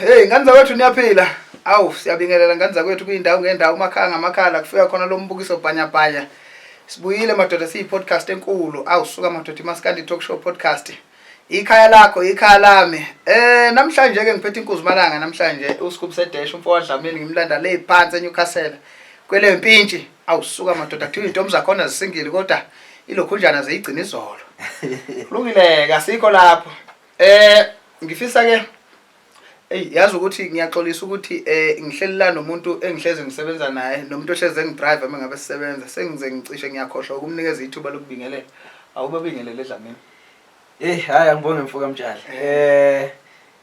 Hey, ngani zakwethu niyaphila? Awu, siyabingelela ngani zakwethu kuyindawo ngendawo makhanga amakhala kufika khona lo mbukiso bhanya. Sibuyile madoda siyi-podcast enkulu. Awu, suka madoda iMaskandi Talk Show podcast. Ikhaya lakho, ikhaya lami. Namhlanje ke ngiphethe inkuzimalanga namhlanje uScoop Sedesh umfowabo Dlamini ngimlanda le phansi eNewcastle. Kwele mpintshi. Awu, suka madoda kuthiwa intombi zakhona zisingile kodwa ilokhunjana zeyigcina izolo. Kulungile kasikho lapho. Ngifisa ke yazi ukuthi ngiyaxolisa ukuthi ngihlelelana nomuntu engihleze ngisebenza naye nomuntu ohleze ngidrive mengabe sisebenza sengize ngicishe ngiyakhohlwa ukumnikeza ithuba lokubingelela awubabingelele Dlamini. Hayi angibonge mfoka mtshali.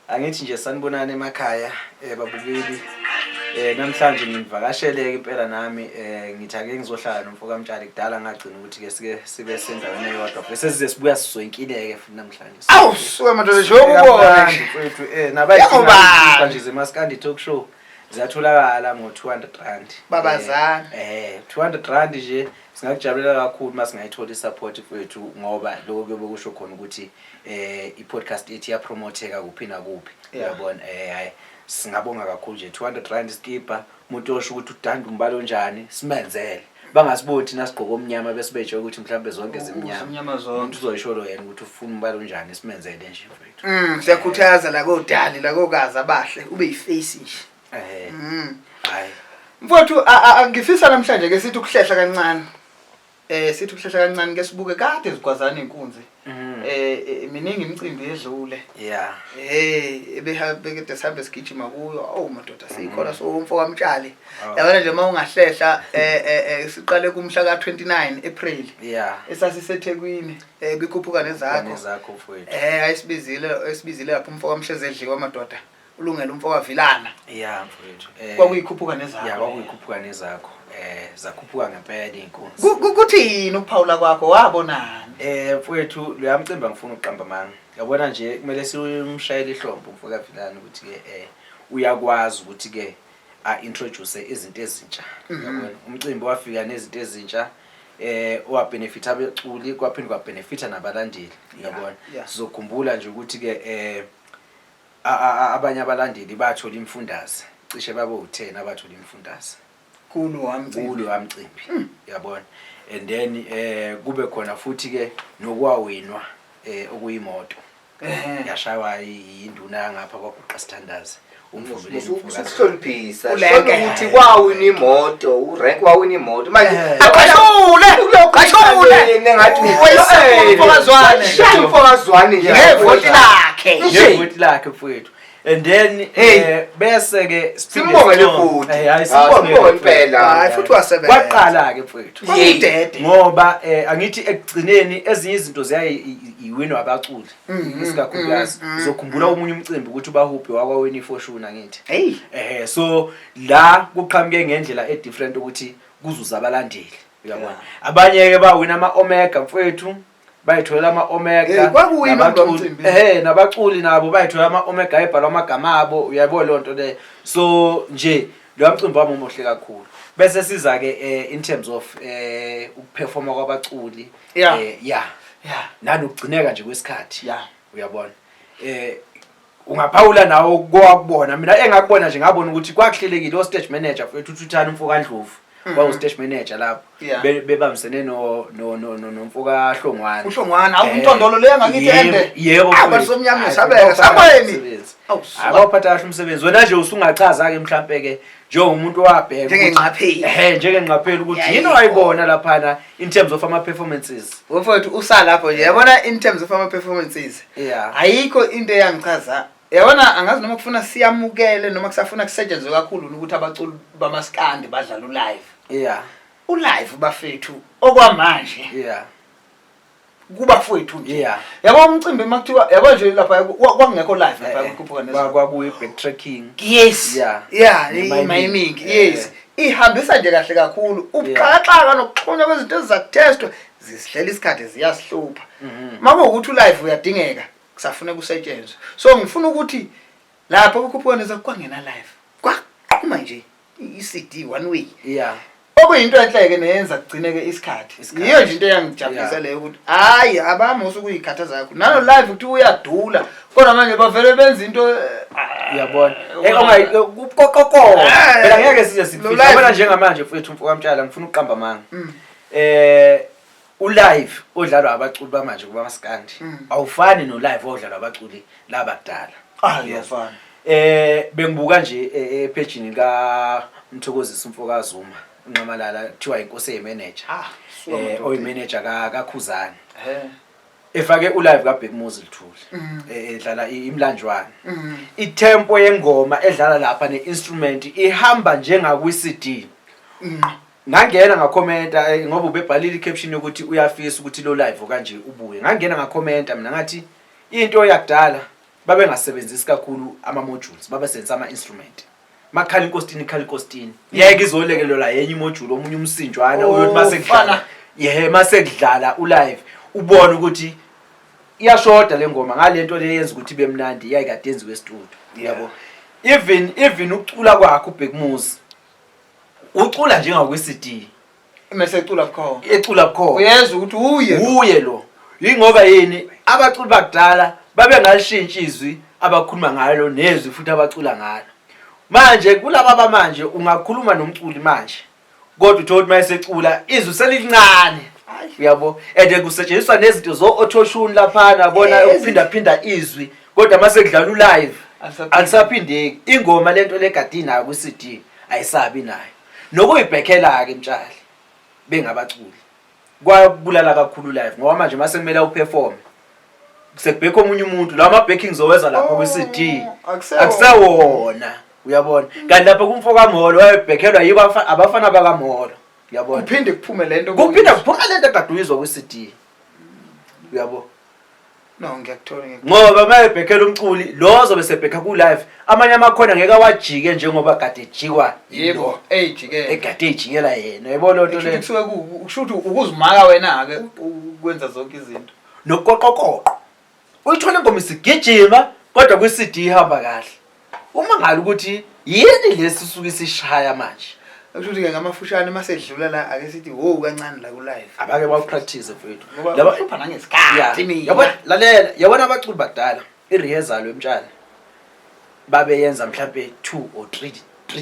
Angithi nje sanibonana emakhaya babukeli. Namhlanje ngivakasheleke impela nami ngithi ake ngizohlala nomfoka mtshali kudala ngagcina ukuthi ke sike sibe sendaweni eyodwa bese size sibuya sizoyinkileke futhi namhlanje. Awu suka madoda nje ukubona mfethu nabayidinga nje zeMaskandi Talk Show ziyatholakala ngo200 babazana 200 nje singakujabulela kakhulu masingayithola isupport mfethu ngoba lokho kuyobe kusho khona ukuthi i-podcast ethi ya promotheka kuphi na kuphi uyabona hayi singabonga kakhulu nje 200 skipper umuntu osho ukuthi udanda umbalo njani simenzele bangasiboni thina sigqoka omnyama bese betshe ukuthi mhlambe zonke zimnyama zonke uzoyisholo yena ukuthi ufuna umbalo njani simenzele nje mfethu siyakhuthaza la kodali la kokazi abahle ube yiface nje hayi mfowethu angifisa namhlanje ke sithi ukuhlehla kancane sithi ukuhlehla kancane ke sibuke kade zigwazana inkunzi miningi imicimbi edlule ebehambe kade sihambe sigijima kuyo madoda sikhona so umfowabo mtshali yabona nje mawungahlehla siqale kumhla ka29 April esasiseThekwini bikhuphuka nezakho mfowethu ayisibizile lapho umfowabo mhleze edliwa madoda ulungela umfowabo vilana mfowethu kwakuyikhuphuka nezakho kwakuyikhuphuka nezakho zakhuphuka ngempela inkunzi kuthini ukuphawula kwakho wabonani mfowethu lo yamcimba ngifuna uqamba manga yabona nje kumele simshayele ihlombo umfoka vilana ukuthi ke uyakwazi ukuthi ke introduce izinto ezintsha yabona umcimbi wafika nezinto ezintsha owabenefit abeculi kwaphinde kwabenefita nabalandeli yabona sizokhumbula nje ukuthi ke abanye abalandeli bathola imfundaze cishe babe u10 abathola imfundaze kulo wamcimbi yabona and then kube khona futhi ke nokwawinwa okuyimoto yashaywa induna ngapha kwaguqa standards umvumeleni umfukazi ukuthi kwawina imoto urank wawina imoto manje akashule nengathi umfokazwane ngevoti lakhe mfowethu and then bese ke simbongele futhi simbonge impela futhi wasebenza waqala ke mfowethu idede ngoba angithi ekugcineni ezinye izinto ziyayiwinwa abaculi isikakhulukazi uzokhumbula umunye umcimbi ukuthi bahuphi wakwawena ifortune ngithi so la kuqhamuke ngendlela edifferent ukuthi kuzuza abalandeli uyabona abanye ke bawina ama-omega mfowethu bayithola ama-omega nabaculi nabo bayithola ama-omega ebhalwa amagama abo uyayibona leyo nto leyo so nje lo mcimbi wami umuhle kakhulu bese siza ke in terms of ukuperforma kwabaculi nanokugcineka nje kwesikhathi uyabona ungaphawula nawo kwakubona mina engakubona nje ngabona ukuthi kwakuhlelekile o stage manager mfowethu uThuthana umfoka Ndlovu wawu stage manager lapho bebambisene nomfoka Hlongwana awumtondolo le ngakithi ende yebo abasomnyama sabeka sabeni abaphatha kahle umsebenzi wena nje usungachaza ke mhlambe ke njengomuntu wabheka njengengqapheli ukuthi yini wayibona lapha in terms of ama performances mfowethu usalapho nje yabona in terms of ama performances ayikho into eyangichaza yabona angazi noma kufuna siyamukele noma kusafuna kusetshenzwe kakhulu ukuthi abaculi baMaskandi badlala ulive ulive bafethu okwamanje kubafowethu nje yabo umcimbi makuthiwa yabo nje lapha kwakungekho live lapha kukhuphuka nezakho kwakuyi backtracking imiming ihambisa nje kahle kakhulu ubuxhakaxhaka nokuxhunywa kwezinto ezizakutestwa zisihlela isikhathi ziyasihlupha makuwukuthi ulive uyadingeka kusafuna kusetshenzwe so ngifuna ukuthi lapha kukhuphuka nezakho kwangena live manje i-CD one way yeah okuyinto enhleke neyenza kugcineke isikhathi iyo nje into eyangijabulisa leyo ukuthi hayi abami usukuyikhathaza yakho nalo live uthi uyadula kodwa manje bavele benza into uyabona kokoko phela ngeke size sifike bona njengamanje mfowethu mfokamtshela ngifuna ukuqamba amanga ulive odlalwa abaculi bamanje kuMaskandi awufani no live odlalwa abaculi labadala iyafana bengibuka nje epagini ka Mthokozisi Mfokazuma unqamalala kuthiwa inkosi yemanager oyimanager kaKhuzani efake ulive kaBhekmuzi Lithuli edlala imlanjwana itempo yengoma edlala lapha neinstrument ihamba njengakwi CD ngangena ngakhomenta ngoba ubebhalile icaption yokuthi uyafisa ukuthi lo live kanje ubuye ngangena ngakhomenta mina ngathi into yakudala babe ngasebenzisi kakhulu ama modules babe senza ama instrument makhala inkostini yeke izolekelela yenye imodule omunye umsinjwana uyothi masekudlala masekudlala ulive ubone ukuthi iyashoda lengoma ngalento leyenza ukuthi ibe mnandi yayikade yenziwe studio yabo even ukucula kwakhe uBhekmuzi ucula njengakwi CD mase ecula bukhona uyezwa ukuthi uye lo ingoba yini abaculi bakudala babe ngalishintshi izwi abakhuluma ngalo nezwi futhi abacula ngalo manje kulaba bamanje ungakhuluma nomculi manje kodwa uthothi mayesecula izwi selilincane uyabo ede kusetshenziswa nezinto zo autotune laphana bona ukuphinda izwi kodwa mase kudlala ulive alisaphindeki ingoma lento legadina ku CD ayisabi nayo nokuyibhekela ke mtshali bengabaculi kwabulala kakhulu live ngoba manje mase kumele uperform sekubheka omunye umuntu la ama backings oweza lapha ku CD akusawona uyabona kanti lapha kumfokamholo wayebhekelwa yibo abafana bakaMholo uyabona kuphinde kuphume lento ekaduyizwa ku CD uyabo no ngiyakuthola ngoba mayebhekela umculi lozo bese bheka ku live amanye amakhona ngeke awajike njengoba kade ejikwa yebo ejike ekade ejikela yena yabona lonto le kusuke kushuthi ukuzimaka wena ke ukwenza zonke izinto nokuqoqoqo uyithola ingoma isigijima kodwa ku CD ihamba kahle uma ngalo ukuthi yini lesi suke sishaya manje akushuthi ke ngamafushane masedlula la ake sithi wo kancane la ku live abake ba practice mfethu laba hlupha nangesikhathi mina yabona lalela yabona abaculi badala irehearsal wemtshana babe yenza mhlambe 2 or 3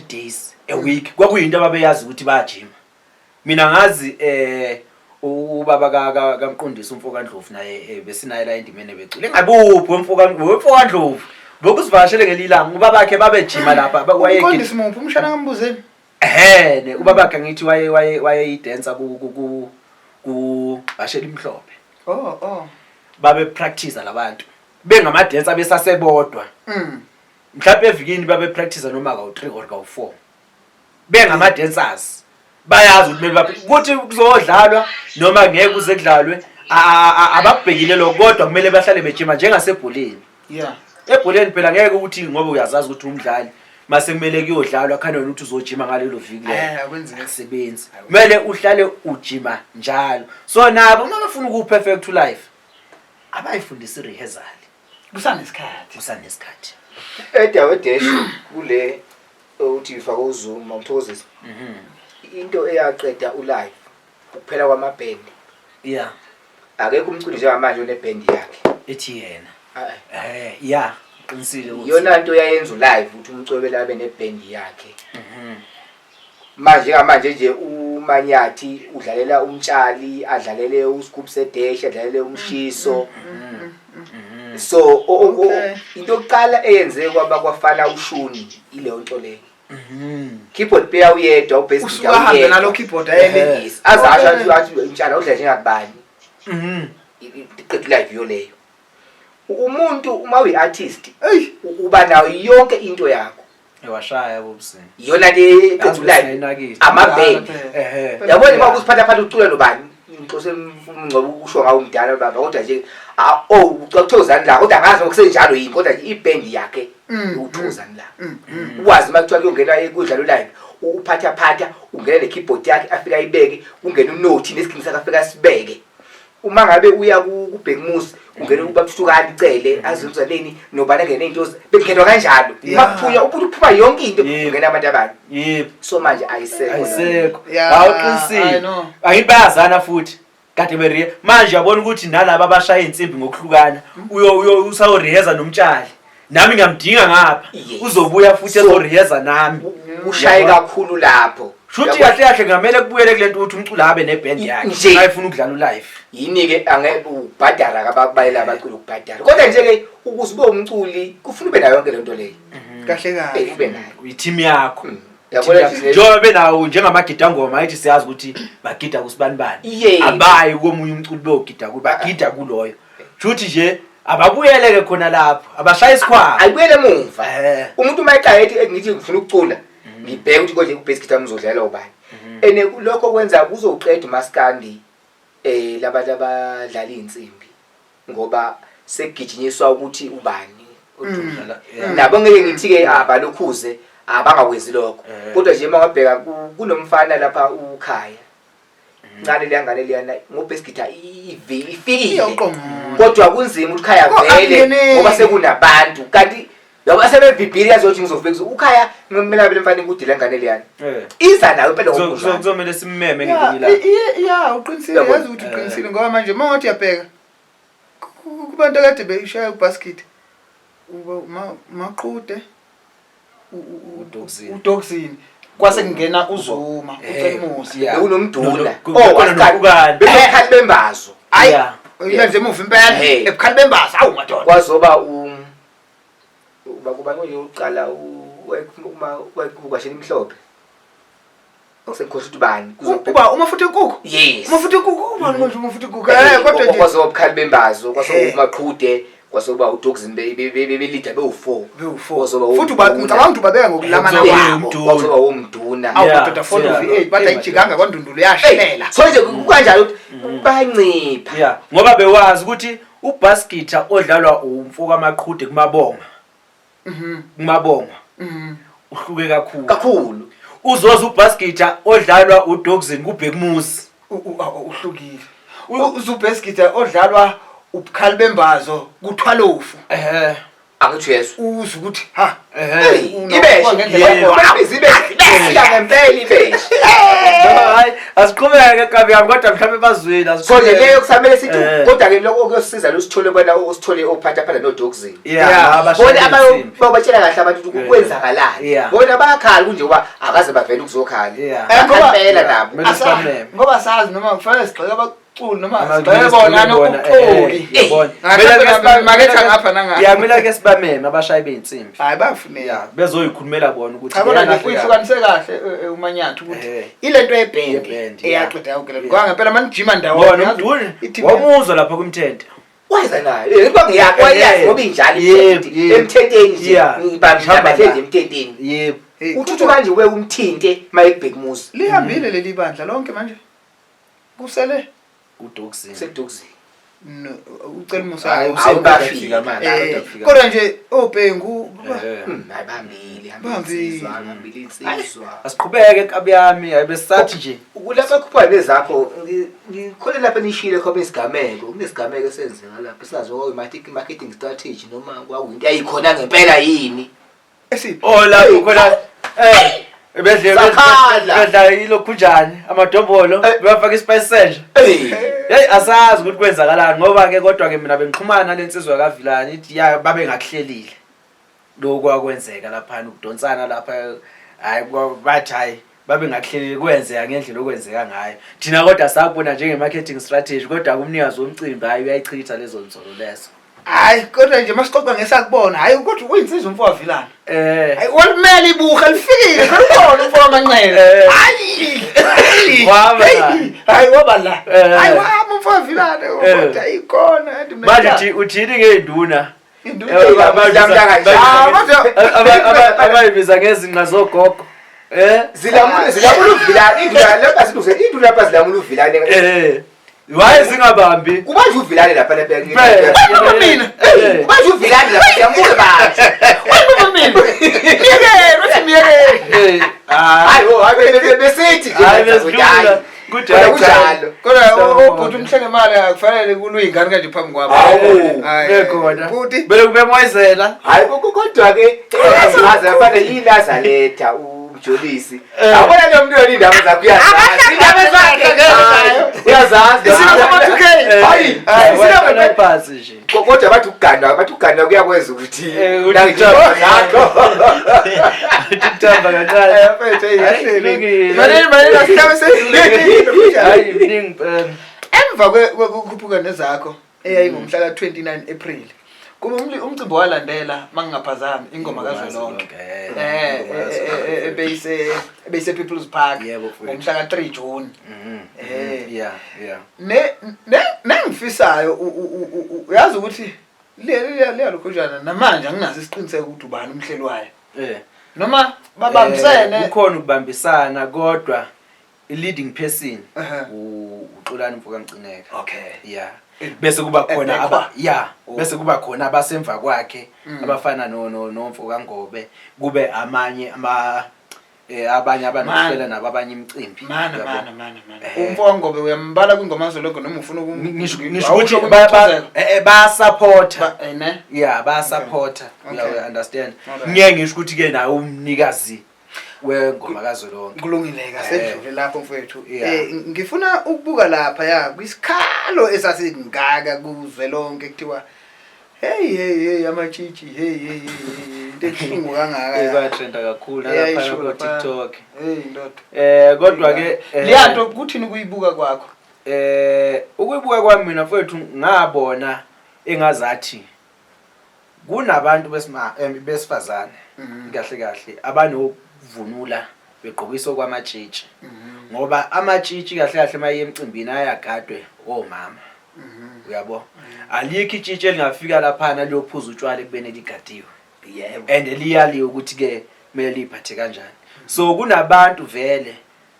days a week kwakuyinto ababeyazi ukuthi bayajima mina ngazi ubaba kaMqondisi uMfokandlovu naye besinaye la endimene becule ngabuphi uMfokandlovu bokusivashele ngelilanga ubaba bakhe babejima lapha wayeke uMqondisi muphi umshana ngambuzeni ubaba bakhe ngithi waye idancer ku bashela imhlophe babe practice labantu bengama dancer besasebodwa mhlawumbe evikini babe practice noma ka u3 or ka u4 bengama dancers bayazi ukuthi kuzodlalwa noma ngeke kuze kudlalwe ababhekile lokho kodwa kumele bahlale bejima njengasebholeni ebholeni phela ngeke ukuthi ngoba uyazazi ukuthi umdlali mase kumele kuyodlalwa khona wena uthi uzojima ngalelo viki asebenzi kumele uhlale ujima njalo so nabo uma bafuna ukuperfect life abayifundisa irehearsal kusanesikhathi edawedesh kule uthi ufaka uZoom awuthokozisa into eyaqeda ulive ukuphela kwamaband akekho umculi njengamanje oneband yakhe ethi yena qinisile ukuthi yona into yayenza ulive uthi umcwebela abe neband yakhe manje nje uManyathi udlalela umtshali adlalele uScoop seDash adlalele umshiso so into yokuqala eyenze kwaba kwafana uShuni ileyo nto leyo keyboard player uyedwa ubass guitar uyedwa nalo keyboard ayelengisa azasho athi umtshana udla njengakubani iqedwe live yo leyo umuntu uma uyi-artist uba nayo yonke into yakho ewashaya bobusini yona le eqedulayo amaband yabona uma kusiphatha phatha ucula nobani inkosi emngcobo ukusho ngawo umdala baba kodwa nje ucocozani la kodwa ngazi ngokusenjalo yini kodwa iband yakhe uthozani la ukwazi makuthiwa kuyongena ekudlala live uphatha ungena le keyboard yakhe afika ibeke ungena unote nesikini sakhe afika sibeke uma ngabe uya kuBhekmuzi ungene ubabthukani icele azuzaleni nobana ngene into bekhetwa kanjalo makuphunya uphuma yonke into ungena abantu abanye so manje ayisekho awuqinisile ayibazana futhi kade beriye manje yabona ukuthi nalabo abashaya insimbi ngokuhlukana usawureheza nomtshali nami ngamdinga ngapha uzobuya futhi ezoreheza nami ushaye kakhulu lapho shuthi kahle ngamele kubuyele kulento ukuthi umculo abe neband yakhe ayifuna ukudlala live yini ke angeke ubhadara kababayela abaculi ukubhadara kodwa nje ke ukuze ube umculi kufuna ube nayo yonke lento leyo kahle ube nayo i-team yakho yabona njengoba benawo njengamagida ngoma ayithi siyazi ukuthi bagida kusibanibani abayi komunye umculi beyogida bagida kuloyo shuthi nje ababuyele ke khona lapho abashaya isikhwama ayibuyele emuva umuntu mayiqala ethi ngithi ngifuna ukucula ngibheke ukuthi konje kubasic time uzodlala ubani ene lokho kwenza kuzoqeda uMaskandi labantu abadlala insimbi ngoba segijinyiswa ukuthi ubani udlala nabo ngeke ngithi ke abalokhuze abangakwenzi lokho kodwa nje mangabheka kunomfana lapha ukhaya ncane liyangane liyana ngobesgita ifikile kodwa kunzima ukukhaya vele ngoba sekunabantu kanti yabo asebebhibhili yazothi ngizofika ukhaya ngimela vele mfana ngudile ngane liyana iza nayo phela ngokuzo kuzomela simmeme ngelinye la uqinisile yazi ukuthi uqinisile ngoba manje mangathi uyabheka kubantu kade beyishaya ubasket maqhude uDoxini kwase kungena uzuma uCelmusi unomduna wasikani bekhali bembazo hayi uyenze emuva impela ebukhali bembazo awu madoda kwazoba kuba nje uqala ukashela imhlophe sekhohle ubani kuzoba uma futhi inkukhu uma futhi inkukhu ubani manje uma futhi inkukhu kodwa nje kwazoba ubukhali bembazo kwasoba umaqhude kwasoba uDoxini belida be4 futhi ngicabanga ukuthi babeka ngokulamana kwabo kwasoba umduna awudoda 4 bathi ayijikanga kwandundulo yashelela so nje kanjalo ukuthi bancipha ngoba bewazi ukuthi ubaskita odlalwa umfoko amaqhude kumabonga uhluke kakhulu uzoza ubaskita odlalwa uDoxini kuBhekmusi uhlukile uzubaskita odlalwa ubukhali bembazo kuthwalofu angithi yes uza ukuthi ha ngempela hayi asiqhubeke kabi yami kodwa mhlawumbe bazwini asikhole leyo kusamele sithi kodwa ke lokho kuyosiza lo sithole bona usithole ophatha phela noDoxini bona ababatshela kahle abantu ukuthi kwenzakalani bona bayakhala kunje ngoba akaze bavela ukuzokhala phela nabo ngoba sazi noma kufanele sigxeke abaculi noma sibona nokukholi yabona maketha ngapha nangapha yamila ke sibameme abashayi beinsimbi hayi bafuneka bezoyikhulumela bona ukuthi yabona nje uyihlukanise kahle umanyathu ukuthi ilento yeband eyaqeda yonke lento ngoba ngempela manijima ndawona wamuzwa lapha kumthente wayenza nayo yebo ngiyakwazi ngoba injalo emthenteni nje ngibambisa abahlezi emthenteni yebo uthuthu kanje we umthinte mayekubhekmusi lihambile leli bandla lonke manje kusele uDoxini seDoxini uCelmusi awubafika manje kodwa nje obhengu hambile insizwa asiqhubeke kabi yami ayibesathi nje ukulapha khupha lezakho ngikhole lapha nishile khobe isigameko kunesigameko esenzeka lapha sazi marketing strategy noma kwawinto ayikhona ngempela yini esiphi lapho khona bedla yilo kunjani amadombolo bafaka ispice senje hey asazi ukuthi kwenzakalani ngoba ke kodwa ke mina bengixhumana lensizwa kaVilani ithi ya babe ngakuhlelile lokho akwenzeka lapha ukudonsana lapha hayi bathi hayi babe ngakuhlelile kwenzeka ngendlela okwenzeka ngayo thina kodwa sakubona njenge marketing strategy kodwa kumnikazi womcimbi hayi uyayichitha lezo nzolo leso hayi kodwa nje masixoxa ngesakubona hayi kodwa uyinsizwa umfo waVilani hayi walimele ibuha lifikile ngibona umfo wamanqele hayi waba la hayi wama umfo waVilani kodwa ikhona manje uthini ngeinduna abayibiza ngezinqa zogogo zilamula uVilani induna lapha siduze induna lapha zilamula uVilani waye zingabambi kubanje uVilani lapha mina kubanje uVilani lapha siyambuke bathi mina miyeke hayi besithi hayi kunjalo. Kodwa ubhuti umhlengemali akufanele kuluyingane kanje phambi kwabo. Bekhona. Bele kube moyizela. Hayi kodwa ke azazi afanele yiNazaletha umjolisi. Yabona lo muntu indaba zakho uyazazi. Indaba zakhe uyazazi. Isizama2K. Hayi. Isizama phansi nje. Kodwa bathi ukuganda kuyakwenza ukuthi ngitamba kancane. Yaphethe yahleli. Manje asihlabe sezulekile. Hayi mningi Emva kokukhuphuka nezakho eyayingomhla ka29 April. Kube umcimbi walandela mangingaphazami ingoma kaZwelonke. Ebeyise People's Park ngomhla ka3 June. Yeah. Nengifisayo uyazi ukuthi liyalokhojana namanje anginazi isiqiniseko ukuthi ubani umhlelwayo. Noma babambisene ukhona ukubambisana kodwa i-leading person uXolani Mfokamcineka. Okay. Yeah. Bese kuba khona bese kuba khona abasemva kwakhe abafana noMfokangobe kube amanye abanye abanokuhlela nabo abanye imicimbi. Mana. Umfokangobe uyambala kwingoma zonke noma ufuna ngisho ukuthi ba supporta. Yeah, ba supporta. You understand? Ngeke ngisho ukuthi ke nawe umnikazi wengoma kaZwelonke. Kulungileka sedlule lapho mfowethu. Ngifuna ukubuka lapha kwisikhalo esasingaka kuZwelonke kuthiwa hey amatshitshi hey into ebuhlungu kangaka. Ikwatrenda kakhulu lapha ku TikTok. Ndoda. Kodwa ke liyanto kuthini kuyibuka kwakho? Ukuyibuka kwami mina mfowethu ngabona engazathi kunabantu besifazane kahle abanovunula begqokisa kwamatshitshi ngoba amatshitshi kahle maye emcimbini ayagadwe omama. Uyabo alikho itshitshi elingafika lapha liyophuza utshwala kubene ligadiwe. Yebo. And liyaliyo ukuthi ke kumele liphathe kanjani. So kunabantu vele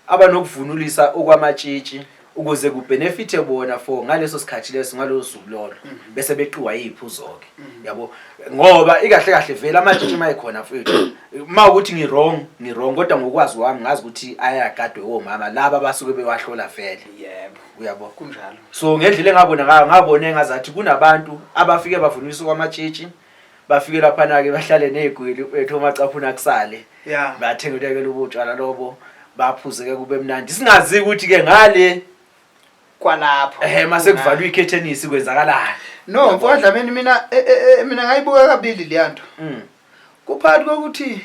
abanokuvunulisa okwamatshitshi ukuze kubenefite bona for ngaleso sikhathi leso ngalo suku lolo bese beqiwa iziphuzo ke. Yabo ngoba ikahle vele amatshitshi mayikhona mfethu mawukuthi ngirong kodwa ngokwazi wami ngazi ukuthi ayagadwe omama laba basuke bewahlola vele. Yebo. Uyabo Kunjalo. So ngendlela ngabona engazathi kunabantu abafike bavunulisa kwamatshitshi bafike lapha ke bahlale negwili ethu macaphuna kusale. Yeah. Bathengelekela ubutshwala lobo baphuzeke kube mnandi singazi ukuthi ke ngale kwalapho mase kuvalwa ikhethenisi kwenzakalani. No mfowandlameni mina ngayibuka kabili liyanto. Kuphakathi kokuthi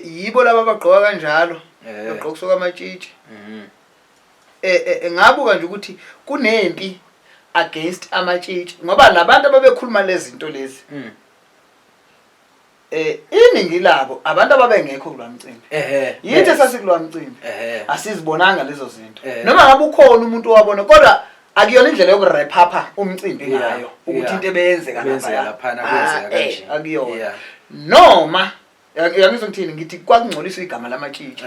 yibo laba abagqoka kanjalo begqokisa kwamatshitshi. Ngabuka nje ukuthi kunempi against amatshitshi ngoba labantu ababekhuluma lezi zinto lezi iningi labo abantu ababengekho kulwamcimbi. Yithi sasikulwamcimbi asizibonanga lezo zinto noma ngabe ukhona umuntu owabona kodwa akuyona indlela yokurepapa umcimbi ngayo ukuthi into ebeyenzeka lapha kwenzeka kanje akuyona noma ngizongithini ngithi kwakungcoliswa igama lamatshitshi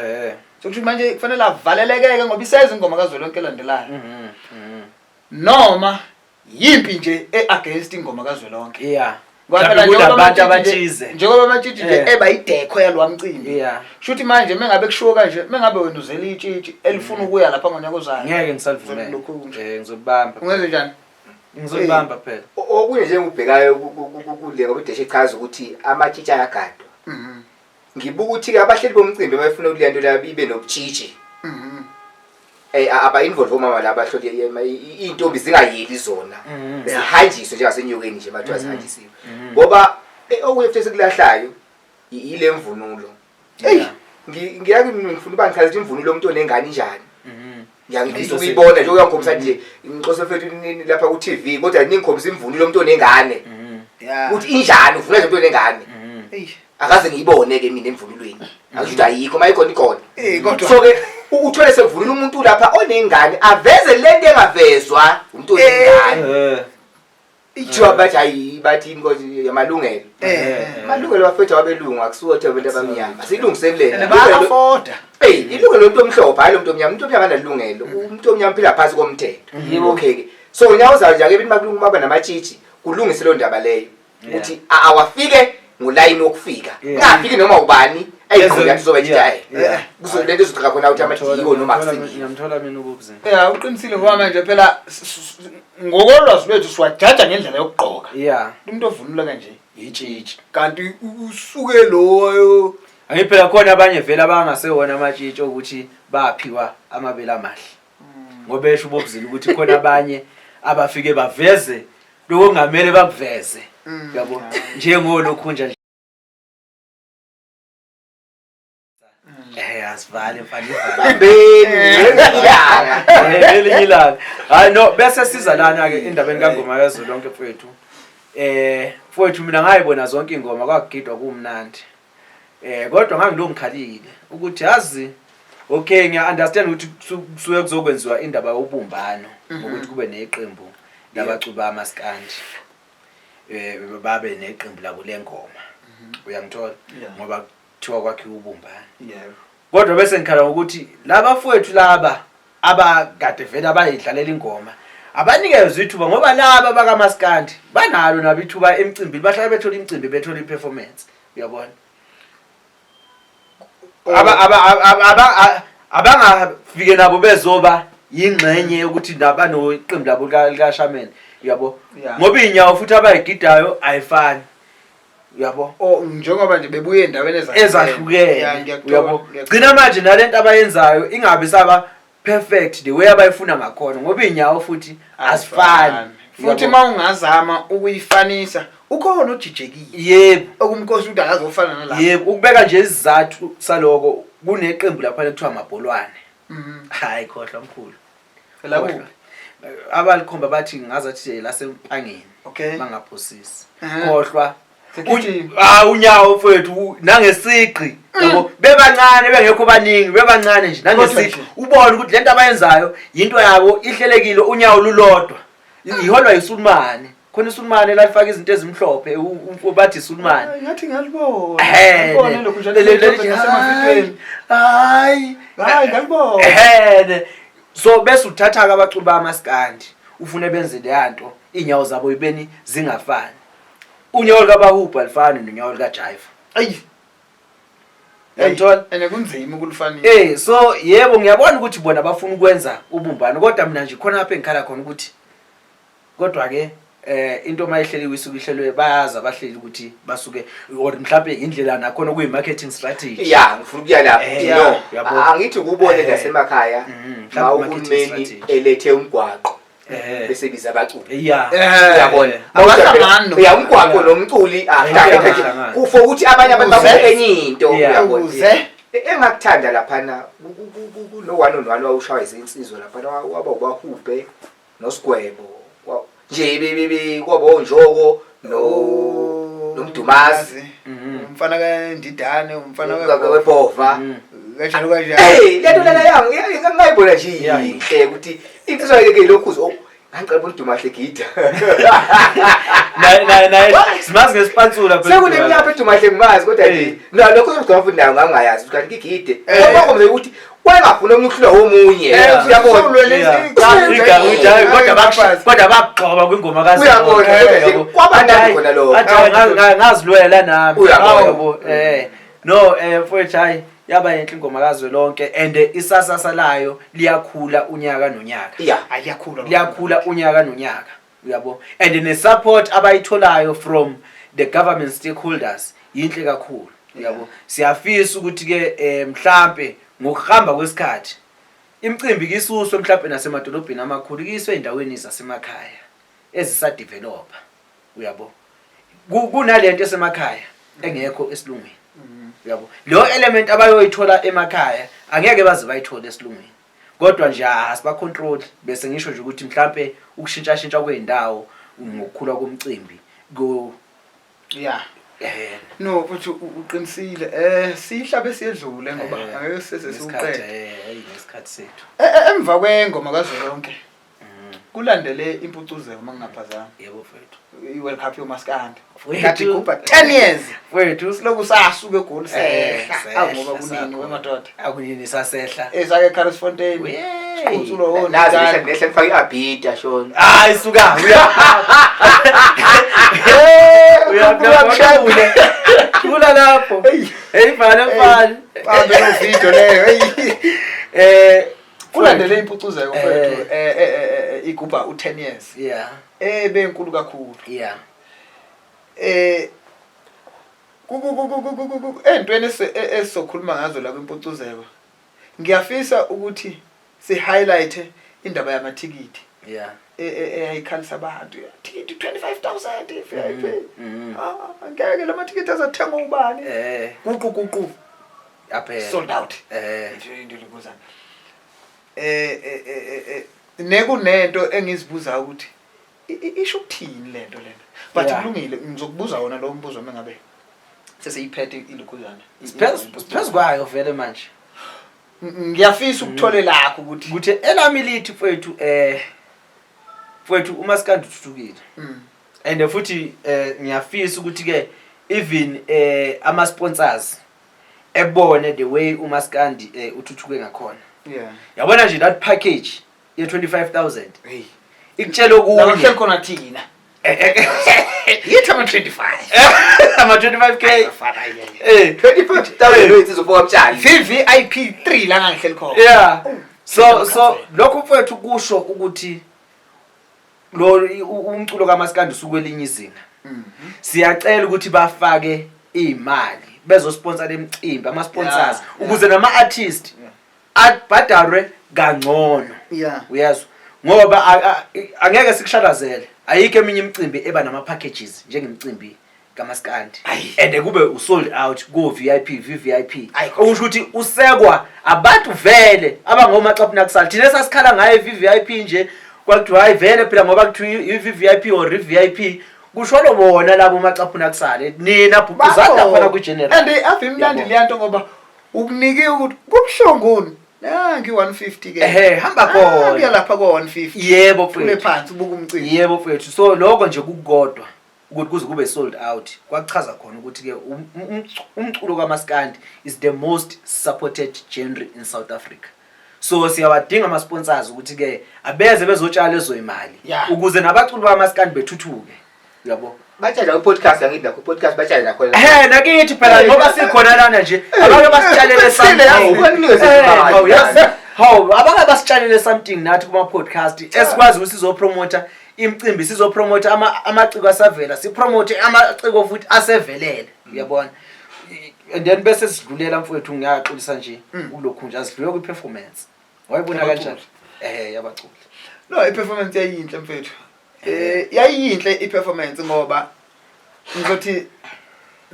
sokuthi manje kufanele avalelekeke ngoba iseza ingoma kaZwelonke elandelayo noma yimpi nje against ingoma kaZwelonke. Ngoba abantu abathize njengoba amatshitshi nje ebayidekho yalwamcimbi. Shuthi manje mengabe kushiwo kanje mengabe wena uzela itshitshi elifuna ukuya lapha ngonyaka ozayo ngeke ngisalivumela. Ngizobamba. Ungenze njani? Ngizobamba phela. Okunye nje ngubhekayo kule ngoba ideshe ichaza ukuthi amatshitshi ayagadwa. Ngibuka ukuthi ke abahleli bomcimbi bayifuna ukulento la bibe nobutshitshi. Aba involve omama la abahloli intombi zingayeli zona. Zihanjiswe njengasenyokeni nje bathiwa zihanjisiwe. Ngoba okuyefte sekulahlayo ile mvunulo. Ngiyake ngifuna ubangichaza imvunulo yomuntu onengane njani. Ngiyangifisa ukuyibona nje uyangikhombisa nje ngixose fethu lapha ku TV kodwa ningikhombisa imvunulo yomuntu onengane. Ukuthi injani uvuna nje umuntu onengane. Akaze ngiyibone ke mina emvunulweni. Akuthi ayikho mayikhona ikhona. Kodwa so ke uthole sekuvunula umuntu lapha onengane aveze lento engavezwa umuntu onengane. Ijwa bathi bathi inkosi yamalungelo. Malungelo bafethu abelungu akusuwothe abantu abamnyama. Silungiselele. Bayafoda. Ilungelo lomuntu omhlophe hayi lomuntu omnyama. Umuntu omnyama nalungelo. Umuntu omnyama phila phansi komthetho. Yebo okay ke. So nyawo zayo nje ke makulungu maba namatshitshi kulungise lo ndaba leyo. Ukuthi awafike ngoline wokufika. Ngafiki noma ubani eyikhona kuzoba nje kuzolento ezoqhaka khona ukuthi amathiyo noma akusini ngiyamthola mina ubuzini uqinisile ngoba manje phela ngokolwazi lwethu siwajaja ngendlela yokugqoka umuntu ovunula kanje itshitshi kanti usuke loyo angiphela khona abanye vele abangasewona amatshitshi ukuthi baphiwa amabele amahle ngoba esho ubuzini ukuthi khona abanye abafike baveze lokho ngamele bakuveze yabo njengolokhu nje asivale mfana ilanga hayi no bese siza lana ke indabeni kaNgoma yazo lonke mfowethu mfowethu mina ngayibona zonke ingoma kwagidwa kumnandi kodwa ngangilongikhalile ukuthi yazi okay ngiya understand ukuthi kusuke kuzokwenziwa indaba yobumbano ukuthi kube neqembu labacuba kaMaskandi babe neqembu labo lengoma uyangithola ngoba kuthiwa kwakhe ubumbano kodwa bese ngikhala ukuthi laba fowethu laba abakade vele abayidlalela ingoma abanikezwe ithuba ngoba laba bakaMaskandi banalo nabo ithuba emcimbini bahlala bethola imicimbi bethola iperformance uyabona abangafike nabo bezoba ingxenye ukuthi nabano iqembu labo likaShaman uyabo ngoba inyawo futhi abayigidayo ayifani uyabo njengoba nje bebuye endaweni ezahlukene uyabo gcina manje nalento abayenzayo ingabe saba perfect the way abayifuna ngakhona ngoba inyawo futhi asifani futhi mawungazama ukuyifanisa ukhona ojijekile yebo okumkhosi ukuthi akazofana nalapha yebo ukubeka nje isizathu saloko kuneqembu lapha lekuthiwa amabholwane hayi khohlwa mkhulu lapho abalikhomba bathi ngazathi lasempangeni bangaphosisi khohlwa unyawo mfowethu nangesiqi yabo bebancane bengekho baningi bebancane nje nangesiqi ubone ukuthi lento abayenzayo into yabo ihlelekile unyawo lulodwa iholwa yisulumane khona isulumane lalifaka izinto ezimhlophe bathi isulumane ngathi ngalibona ngibone lokho njalo nasemavidweni hayi ngalibona so bese uthatha abacuba kaMaskandi ufune benze leyanto inyawo zabo ibeni zingafani unyawo likaBahubha alifani nonyawo likaJive yanthola kunzima ukulufanisa so yebo ngiyabona ukuthi bona bafuna ukwenza ubumbano kodwa mina nje khona lapha engikhala khona ukuthi kodwa ke into mayihleliwe isuke ihlelwe bayazi abahleli ukuthi basuke or mhlawumbe indlela nakhona kuyi marketing strategy ngifuna ukuya lapho angithi ukubone nasemakhaya mawuhulumeni elethe umgwaqo bese biza abaculi uyabona umgwaqo nomculi kufo ukuthi abanye abantu bakuze enye into uyabona engakuthanda laphana no one on one wawushaya izinsizwa laphana waba uBahubhe noSigwebo nje bebe kwabo onjoko nomdumazi umfana kaNdidane umfana kaBhova kanjalo kanjalo lento lana yangu ngayibona nje ukuthi insizwa yake lokhuzo ngicela uDumahle gida simazi ngespansula phela sekunemnyapha uDumahle ngimazi kodwa nje lokho ngizofuna nayo ngangayazi ukuthi ngigide ngoba komze ukuthi wayengafuna umnyuhlwa womunye uyabona kodwa bagxoba kwingoma kazi uyabona kwabandani khona lo ngazilwela nami uyabo no mfowethu hayi yaba enhle ingoma kazi lonke and isasasa layo liyakhula unyaka nonyaka liyakhula unyaka nonyaka uyabo and ne support abayitholayo from the government stakeholders yinhle kakhulu uyabo siyafisa ukuthi ke mhlambe ngokuhamba kwesikhathi imicimbi kisuswe mhlambe nasemadolobheni amakhulu kiswe endaweni zasemakhaya ezisa-developer uyabo kunalento esemakhaya engekho esilungwini uyabo lo element abayoyithola emakhaya angeke baze bayithola esilungwini kodwa nje asibacontrol bese ngisho nje ukuthi mhlambe ukushintsha kweindawo ngokukhula komcimbi go no futhi uqinisile sihlabe siyedlule ngoba angeke sese siuqede ngesikhathi sethu emva kwengoma kazolonke kulandele impucuzeko mangingaphazama yebo mfethu iWorld Cup yoMaskandi ngathi kuba 10 years mfethu siloku sasuke egoli sehla ngoba kunini wemadoda akunini sasehla esake Carisfontein sikhusulo wona nazi nehle ngifaka iabhida shona hayi suka uyaphula Sivula lapho. Hey mfana. Bambe no video leyo. Kulandele impucuzeko mfethu igubha u10 years. Yeah. Benkulu kakhulu. Yeah. Entweni esizokhuluma ngazo la kwimpucuzeko. Ngiyafisa ukuthi si-highlight indaba yamathikithi. Yeah. Ayikhalisa abantu. Tikithi 25,000 VIP. Ngeke lamathikithi azathengwa ubani? Kuqu. Yaphela. Sold out. Into lokuzana. Nekunento engizibuza ukuthi isho ukuthini lento lena. But kulungile ngizokubuza wona lo mbuzo mengabe sesiyiphethe ilukuzana. Siphezulu kwayo vele manje. Ngiyafisa ukuthola lakho ukuthi elami lithi mfethu uMaskandi uthuthukile. And futhi ngiyafisa ukuthi ke even ama sponsors ebone the way uMaskandi uthuthuke ngakhona. Yeah. Yabona nje that package ye 25,000. Hey. Ikutshela ukuthi la khona thina. Yithi ama 25. Ama 25k. 25,000 wethu izofika umtshali. VIP 3 la ngihleli khona. Yeah. So lokho mfethu kusho ukuthi lo umculo kaMaskandi usukwelinye izinga. Siyacela ukuthi bafake imali bezosponsor lemicimbi ama sponsors ukuze nama artists abhadalwe kangcono. Yeah. Uyazwa? Ngoba angeke sikushalazele. Ayike eminye imicimbi eba nama packages njengemicimbi kaMaskandi. And kube usold out go VIP, VVIP. Okusho ukuthi usekwa abantu vele abangomaxaphu nakusala. Thina sasikhala ngaye VVIP nje kwakuthiwa hayi vele phela ngoba kuthiwa VVIP or VIP kusholo bona labo maxaphu nakusala. Nina bhubuzana khona ku general. And avimnandi liyanto ngoba ukunike ukuthi kubuhlongoni. Ngi 150 ke. Hamba khona. Kuya lapha ko 150. Yebo mfethu. Ule phansi ubuka umcimbi. Yebo mfethu. So lokho nje kukodwa ukuthi kuze kube sold out. Kwachaza khona ukuthi ke umculo kaMaskandi is the most supported genre in South Africa. So siyawadinga ama sponsors ukuthi ke abeze bezotshala lezo imali ukuze nabaculi baMaskandi bethuthuke. Uyabo? Batshala podcast yangithi nakho podcast batshala nakho. Nakithi phela ngoba sikhona lana nje abantu basitshalele something. Abanye basitshalele something nathi kuma podcast esikwazi ukuthi sizopromote imicimbi sizopromote amaciko asavela sipromote amaciko futhi asevelele. Uyabona? And then bese sidlulela mfowethu ngiyaxolisa nje kulokhu nje asidlule ku performance. Wayibona kanjani? Yabaculi. No, i-performance yayinhle mfethu. Yayinhle i-performance ngoba ngizothi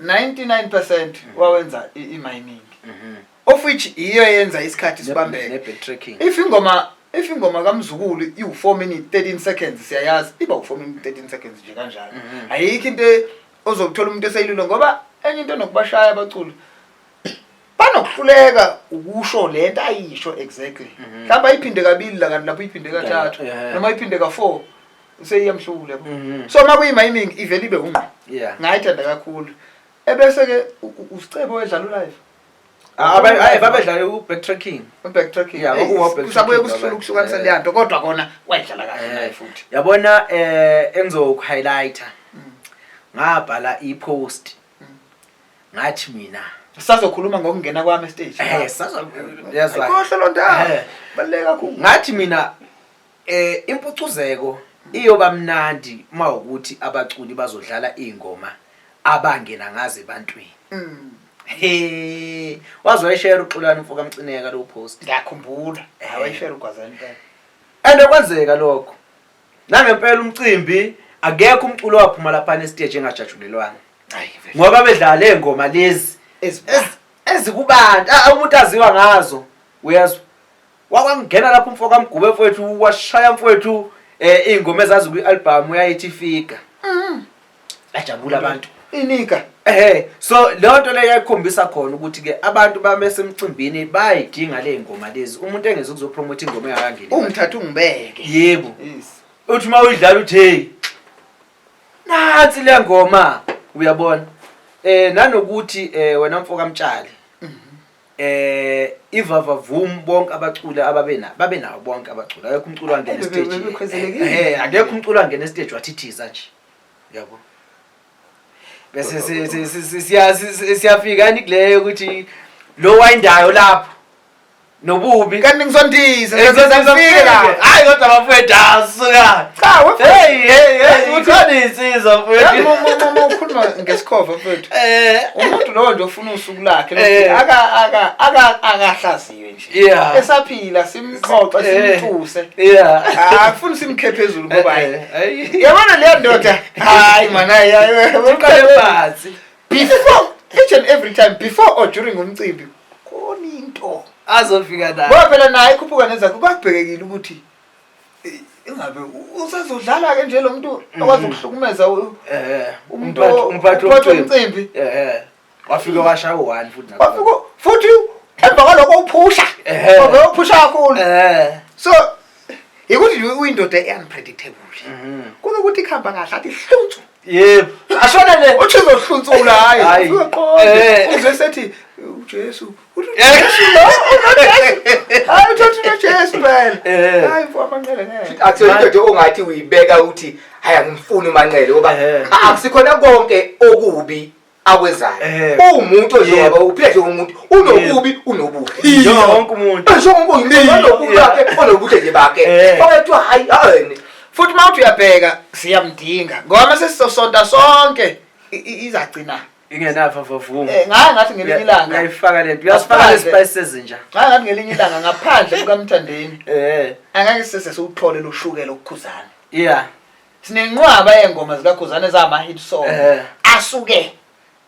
99% wawenza imining. Of which iyo yenza isikhathi sibambeke. If ingoma kaMzukulu iu4 minutes 13 seconds siyayazi iba u4 minutes 13 seconds nje kanjalo. Ayikho into ozokuthola umuntu esayilula ngoba enye into nokubashaya abaculi banokuhluleka ukusho lento ayisho exactly. Mhlawumbe ayiphinde kabili la kanti lapho iphinde kathathu noma iphinde ka4 useyiyamhlule. So makuyimiming ivele ibe uma. Ngayithanda kakhulu. Ebese ke usicebo wedlala live. Babedlala u-backtracking. Backtracking. Kusabuye kusifuna ukuhlukanisa leyanto kodwa kona wayidlala kahle naye futhi. Yabona engizoku-highlighter. Ngabhala i-post. Ngathi mina sazokhuluma ngokungena kwami stage. Yazwa. Khohle lo nto. Baleka kakhulu. Ngathi mina impucuzeko iyoba mnandi mawukuthi abaculi bazodlala ingoma abangena ngaze ebantwini. Wazwayishare uxolani mfoka mcineka lo post. Ngiyakhumbula. Awayishare ugwazana impela. And kwenzeka lokho. Nangempela umcimbi akekho umculo waphuma lapha stage engajatshulelwana. Ngoba bedlala ingoma lezi ezikubantu umuntu aziwa ngazo. Uyazwa? Wakwangena lapho umfoka mgube mfowethu washaya mfowethu ingoma ezazi kwi-album yayithi fika. Ajabula abantu. Inika. So lonto leyo yakhombisa khona ukuthi ke abantu bamese emcimbini bayidinga le ngoma lezi. Umuntu engeze ukuzopromote ingoma engakangeni. Ungithatha ungibeke. Yebo. Uthi mawudlala uthi hey. Nansi le ngoma. Uyabona? Nanokuthi wena mfoka mtshali. Ivava vum bonke abaculi babenawo bonke abaculi. Akekho umculo wangena stage. Akekho umculo wangena stage wathithiza nje. Uyabo? bese siyafika nikuleyo ukuthi lo wayindayo lapha nobubi kanti ngizondiza ngizofika la hayi kodwa bafowethu asuka cha hey uthanda insizwa mfowethu ukhuluma ngesikhova mfowethu umuntu lo nje ufuna usuku lakhe akahlaziwe nje esaphila simxoxa simthuse akufuni simkhephe phezulu ngoba hayi yabona le ndoda hayi mana hayi uqale phansi before each and every time before or during umcimbi khona into azofika nayo ngoba phela naye ikhuphuka nezakho kubabhekekile ukuthi ingabe usazodlala ke nje lo muntu okwazi ukuhlukumeza umuntu umphathi womcimbi wafika washaya u1 futhi wafika futhi emva kwaloko uphusha ngoba uphusha kakhulu so ikuthi uyindoda unpredictable kunokuthi ikhamba kahle athi hlunzu yebo ashona le uthi uzohlunzula hayi uqonde uze sethi uJesu hayi uthi uJesu phela hayi mfowethu amanqele ngeke akusiyo into ongathi uyibeka ukuthi hayi angimfuni umanqele ngoba akusikhona konke okubi akwezayo umuntu nje ngoba uphile nje umuntu unokubi unobuhle wonke umuntu nje wonke umuntu unokubi bakhe onobuhle nje bakhe bakwethu hayi futhi mawuthi uyabheka siyamdinga ngoba sesizosonta sonke izagcina ingenafa fovumo ngathi ngelinye ilanga ngayifaka lento uyasifaka lespices nje ngathi ngelinye ilanga ngaphandle kukaMthandeni angeke sesewuthole lo shukela okukhuzana sinenqwaba yengoma zikakhuzana ezama hit song asuke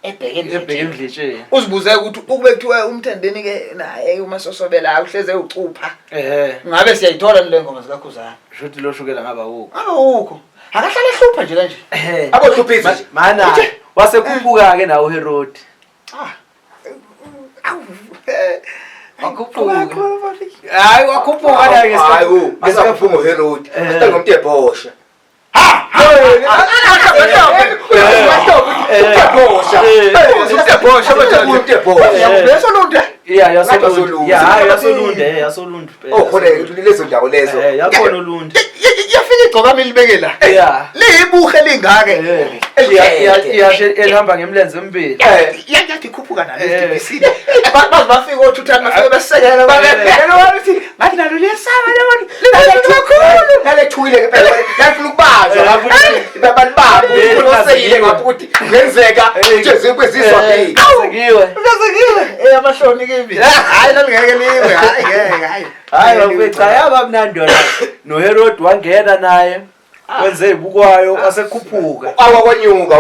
ebheke endlitsheni uzibuze ukuthi ukube kuthiwa uMthandeni ke naye umasosobela uhleze ucupha ngabe siyayithola le ngoma zikakhuzana shothi lo shukela ngaba ukho akahlala ehlupha nje kanje abohluphisi mana wasekhuphuka ke nawo Herod wakhuphuka hayi wakhuphuka la ke hayi asaphunga Herod asengomuntu ebhosha yasolunde oh khona lezo ndawo lezo yakhona ulunde yafika igcoka milibekela liyibuhle lingake elihamba ngemlenze embili yathi ikhuphuka nalesi bazi bafika othutha bafike besekela bathi ngathi nalo lesaba lebona nalethukile ke phela yafuna ukubazwa abantu babo unoseyile ngakuthi ngenzeka nje zikwezizwa ke uzazekiwe amahloni kibi hayi lalingeke liwe hayi bafethu ayaba mnandona no Herod wangena naye wenze ibukwayo wasekhuphuka akwanyuka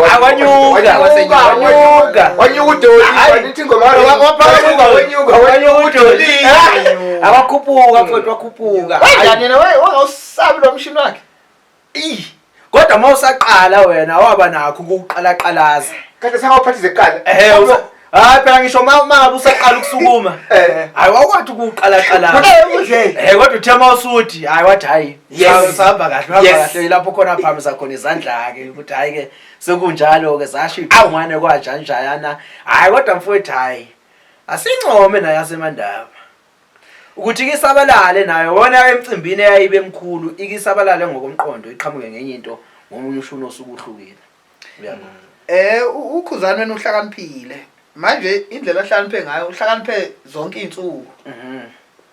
udoli wathi ingoma waphakamuka wanyuka udoli abakhuphuka futhi wakhuphuka kanjani na wewe ungawusabi lo mshini wakhe kodwa mawusaqala wena waba nakho ukuqalaqalaza kanti sengawuphathize eqala hayi phela ngisho mama usaqala ukusukuma hayi wakwathi ukuqalaqalaza kodwa uthe mawusuthi hayi wathi hayi sahamba kahle lapho khona phamisa khona izandla ke ukuthi hayi ke sekunjalo ke zasho iqhumane kwajanjayana hayi kodwa mfowethu hayi asincome naye asemandaba ukuthi ikisabalale nayo wona emcimbini eyayibe emkhulu ikisabalale ngokomqondo iqhamuke ngenye into ngomunye ushuno osukuhlukile uyabona ukhuzana wena uhlakaniphile manje indlela ahlakaniphe ngayo uhlakaniphe zonke izinsuku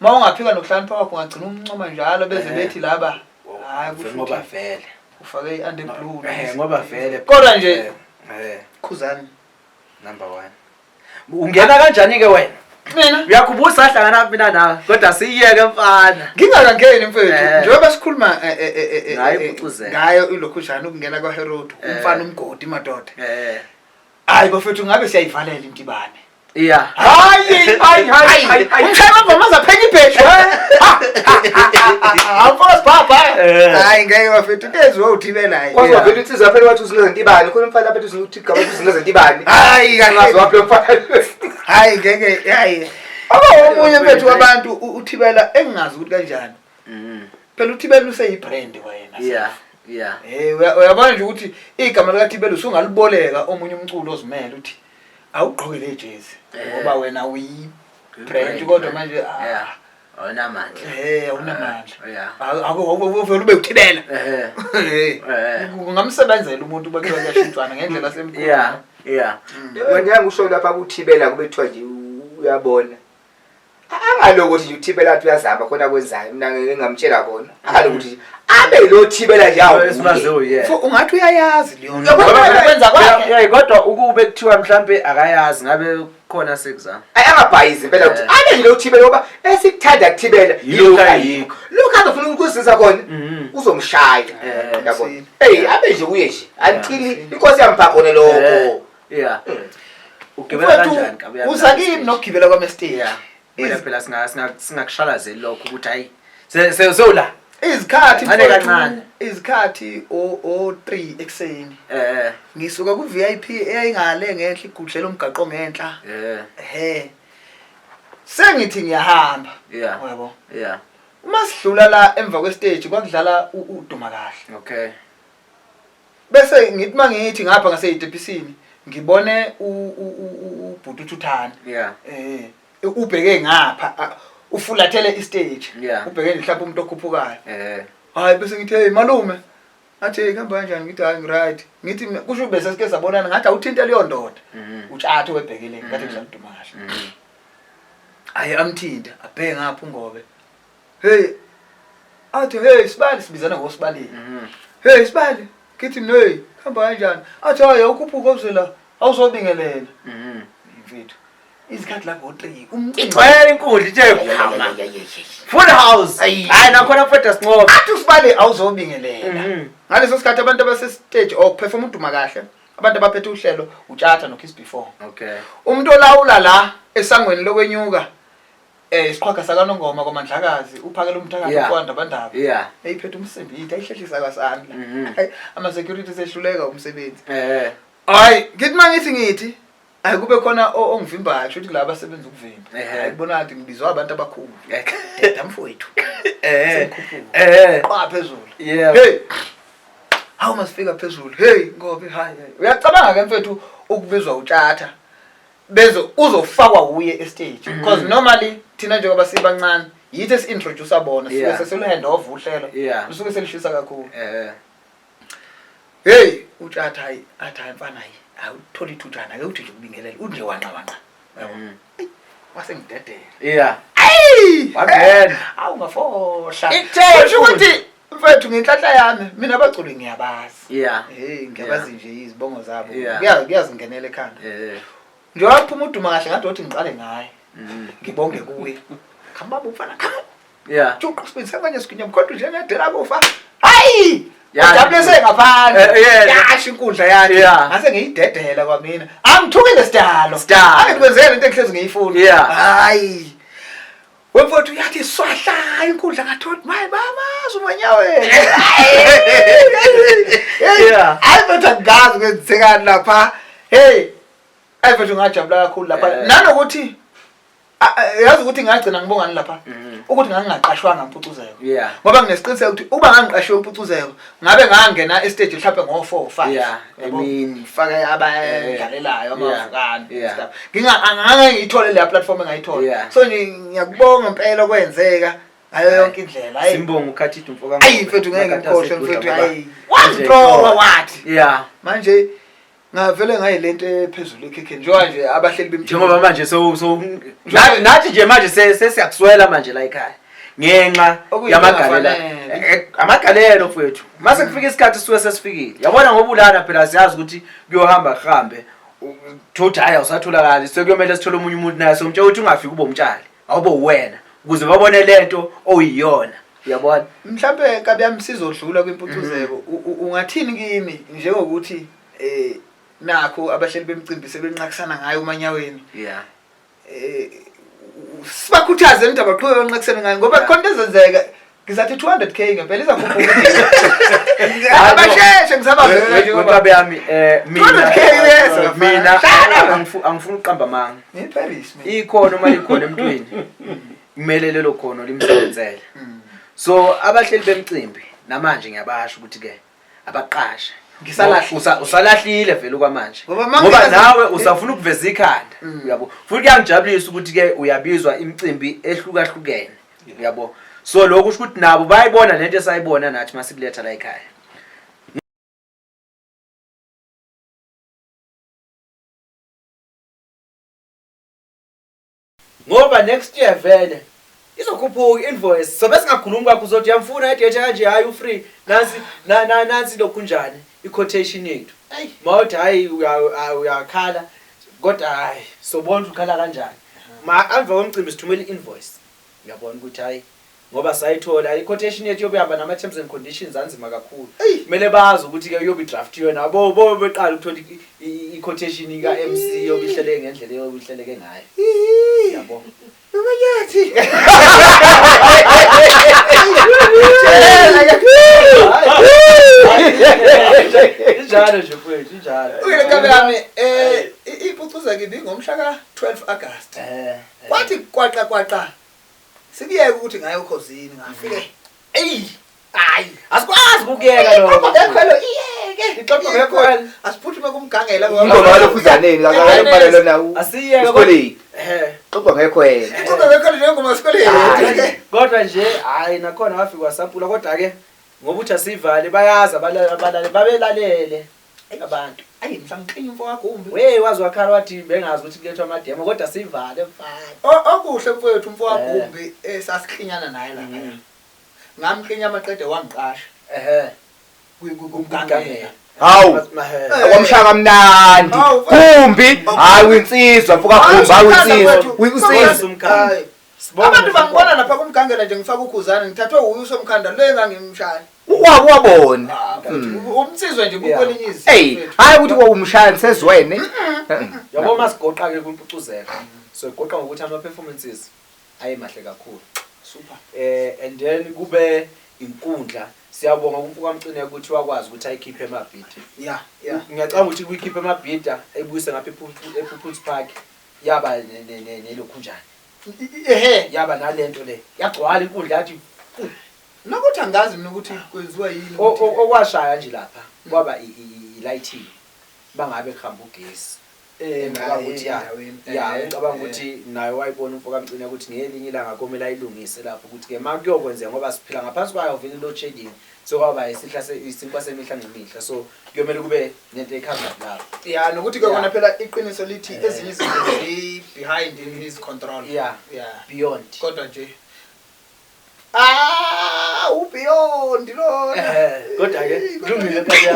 mawungaphika nokuhlakanipha kwakho ungagcina umncoma njalo beze bethi laba hayi ngoba vele ufake i-under blue ngoba vele kodwa nje khuzana number 1 ungena kanjani ke wena mina uyakubuza ahlangana mina nawe kodwa siyiyeke mfana ngingakangeni mfethu njengoba sikhuluma ngayo ilokhujana ukungena kwaHerod umfana umgodi madoda hayi bafethu ngabe siyayivalela intibane hayi umshayela ngamaza phenya ibheshu awufona baba hayi ngeke bafethu kezwe uthibela hayi kwazi vele insizwa phela wathi uzingaze intibane khona umfana lapha uthi gaba uzingaze intibane hayi ngazi waphe mfana hayi ngeke hayi omunye mfethu wabantu uthibela engingazi ukuthi kanjani phela uthibela useyibrand wena uyabona nje ukuthi igama likaThibela usungaliboleka omunye umculo ozimele uthi awugqokele ijezi ngoba wena uyi-brand kodwa manje awunamandla awunamandla akuvele ube uthibela kungamsebenzela umuntu bakhe kuyashintshwana ngendlela semkhulu Yeah. Wena ngisho lapha kuthibela kube kuthiwa nje uyabona. Angaloko ukuthi uthibela athi uyazama khona kwenzayo mina ngingamtshela kona. Angaloko ukuthi abe lo thibela nje awu. Ungathi uyayazi leyo. Ukwenza kwakhe. Yeah, kodwa ukube kuthiwa mhlambe akayazi ngabe khona sexam. Ayangabhayizi impela ukuthi abe nje lo thibela ngoba esikuthanda kuthibela yilo ayikho. Lokho azofuna ukusisiza khona uzomshaya. Yabona. Hey, abe nje uye nje. Until inkosi yampha khona lokho. Yeah. Ugibela kanjani kabe? Uzakimi nokugibela kwaMaskandi. Mina phela singakushalazeli lokho ukuthi hayi sewula izikhathi o3 ekseni ngisuka ku VIP eyayingale ngenhla igudlela umgaqo ngenhla sengithi ngiyahamba yebo uma sidlula la emva kwestage kwakudlala uduma kahle okay bese ngithi mangithi ngapha ngaseyitepisini ngibone ubhuti uThuthana ubheke ngapha ufulathele istage ubheke mhlawumbe umuntu okhuphukayo hayi bese ngithi hey malume athi kuhamba kanjani ngithi hayi ngiright ngithi kusho bese sike sabonana ngathi awuthinte leyo ndoda utshathe webhekeleni ngathi ngidla udumasha hayi amthinta abheke ngapha ungobe hey athi hey sibali sibizana ngosibalini hey sibali ngithi hey kuhamba kanjani athi hayi awukhuphuka uzela awuzobingelela mfethu izikhathi la ngo3 umcimbi inkundla ithe khama full house hayi nakhona mfethu sinqoba athi usibale awuzobingelela ngaleso sikhathi abantu abase stage perform uduma kahle abantu abaphethe uhlelo utshatha no kiss before okay umuntu olawula la esangweni lokwenyuka isiqhwaga sakanongoma kwaMandlakazi uphakela umthakazi kwanda bandaba eyiphethe umsimbi ithi ayihlehlisa kasandla ama security sehluleka umsebenzi hayi ngithi mangithi hayi kube khona ongivimbayo ukuthi laba abasebenza ukuvimba hayi kubona ngathi ngibizwa abantu abakhulu damfowethu phezulu hey how masifika phezulu hey ngobe hayi uyacabanga ke mfethu ukubizwa utshatha bezo uzofakwa uye estage because normally thina njengoba sibancane yithi esi-introduce abona sike seselu-hand off uhlelo lusuke selishisa kakhulu hey utshatha hayi athi hayi mfana hayi awuthola ithutshana ke uthi nje kubingelela unje wanqa yabona wasengidedela wangena awungafohla kusho ukuthi mfethu ngenhlahla yami mina abaculi ngiyabazi ngiyabazi nje izibongo zabo kuyazingenela ekhanda nje waphuma uduma kahle ngathi othi ngiqale ngaye ngibonge kuye khamba bufana khamba juqu sibithe manje siginya mkhonto nje ngedela kufa hayi Ujabulese ngaphandle yasho inkundla yakhe ngase ngiyidedela kwamina angithukile sidalo angikwenzele into engihlezi ngiyifuna hayi wemfowethu yathi swahla inkundla ngathoti mayi bamazi umanyaweni hayi bethu ngazi kwenzekani lapha hey hayi bethu ngajabula kakhulu lapha nanokuthi yazi ukuthi ngagcina ngibongani lapha ukuthi ngangaqashwanga mpucuzeko ngoba nginesiqiniseko ukuthi uba ngangiqashwe umpucuzeko ngabe ngangena estage mhlawumbe ngo4 5 faka abayidlalelayo amavukani stuff ngingangayithole le platform engayithola so ngiyakubonga impela kwenzeka ayo yonke indlela hayi simbonga ukhathithu mfoka hayi mfethu ngeke ngikhohle mfethu hayi wazithrowa wathi manje ngavele ngayilento ephezulu ekhekheni nje abahleli bemthini njengoba manje nathi nje manje sesiyakuswela manje la ekhaya ngenxa yamagalela amagalelo mfowethu mase kufika isikhathi siwe sesifikile yabona ngoba ulana phela siyazi ukuthi kuyohamba kuhambe thothi haya usatholakala sekuyomela sithole umunye umuntu naye somtshe uthi ungafiki ube umtshali awube wena ukuze babone lento oyiyona uyabona mhlambe kabe yami sizodlula kwimpucuzeko ungathini kimi njengokuthi nakho abahleli bemicimbi sebenqakisana ngayo umanyaweni sibakhuthaze ukuthi abaqhubeke benqakisana ngayo ngoba khona ezenzeka ngizathi 200k ngempela izakhuphuka abasheshe ngisabaze ngoba yami mina angifuni uqamba manga eParis ikhono mali ikhona emntwini kumele lelo khono limsebenzele so abahleli bemicimbi namanje ngiyabasha ukuthi ke abaqashe usalahlile vele kwamanje ngoba nawe usafuna ukuveza ikhanda uyabo futhi kuyangijabulisa ukuthi ke uyabizwa imicimbi ehlukahlukene uyabo so lokho usho ukuthi nabo bayibona lento esayibona nathi masikuletha la ekhaya ngoba next year vele izokhuphuka invoice so bese ngakhuluma kakhulu uzothi yamfuna idate kanje hayi u-free nansi lokunjani i-quotation yethu mawuthi hayi uyakhala kodwa hayi sobona ukhala kanjani emva komcimbi sithumela i-invoice ngiyabona ukuthi hayi ngoba sayithola i-quotation yethu yobihamba nama-terms and conditions anzima kakhulu kumele bazi ukuthi-ke yobe idraftiwe nabo beqala ukuthola i-quotation ka-MC yobe ihleleke ngendlela yobe ihleleke ngayo yabo Umanyathi. Injalo nje mfowethu, injalo. Uyile kamera yami ipucuza kimi ngomhla ka-12 August. Kwathi kwaqa sikuyeke ukuthi ngaye ukhosini ngafike. Hayi, asikwazi ukuyeka lokho. Ngekhwelo iyeke. Ixoxa ngekhwelo. Asiphuthume kumgangela ngoba lokuzaneni akabalelo nawo. Asiyeke kodwa. Xoxa ngekhwelo. Xoxa ngekhwelo njengoba sikoleni. Kodwa nje hayi nakhona wafika wasampula kodwa ke ngoba uthi asivale bayazi abalale babelalele abantu. Ayi mhlangiqinyo mfowakho wazi wakhala wathi bengazi ukuthi kulethwa amademo kodwa sivale mfana. Okuhle mfowethu mfowakho sasihlinyana naye la. Ngamkhinya amaqede wangiqasha. Kumgangela. Hawu. Akwamshaka mnandi. Kumbi, hayi winsizwa mfoka kumbi, hayi winsizwa. Winsizwa umkhaya. Abantu bangibona lapha kumgangela nje ngifaka ukhuzana ngithathwe uyuso omkhanda lo engangimshaya. Wabona. Umsizwe nje kukwelinyizi. Hey, hayi ukuthi wawumshaya sezwene. Yabo masigoqa ke kumpucuzeka. So igoqa ngokuthi ama performances ayemahle kakhulu. Super. And then kube inkundla siyabonga kumfuka mcine ukuthi wakwazi ukuthi ayikhiphe emabhida. Yeah. Ngiyacanga ukuthi kuyikhiphe emabhida ebuyise ngapha ePuputs Park yaba nelokhunjani. Yaba nalento le. Yagcwala inkundla yathi nokuthi angazi mina ukuthi kwenziwa yini. Okwashaya nje lapha kwaba i-lighting bangabe khamba ugesi. Ngicabanga ukuthi nayo wayibona umfoka mcina ukuthi ngelinye ilanga komela ayilungise lapho ukuthi ke makuyokwenzeka ngoba siphila ngaphansi kwayo vele load shedding so kwaba isinkwa semihla ngemihla so kuyomela kube nento ekhamba lapho yeah nokuthi ke kona phela iqiniso lithi ezinye izinto behind in his control beyond kodwa nje ubeyond lo kodwa ke kulungile phela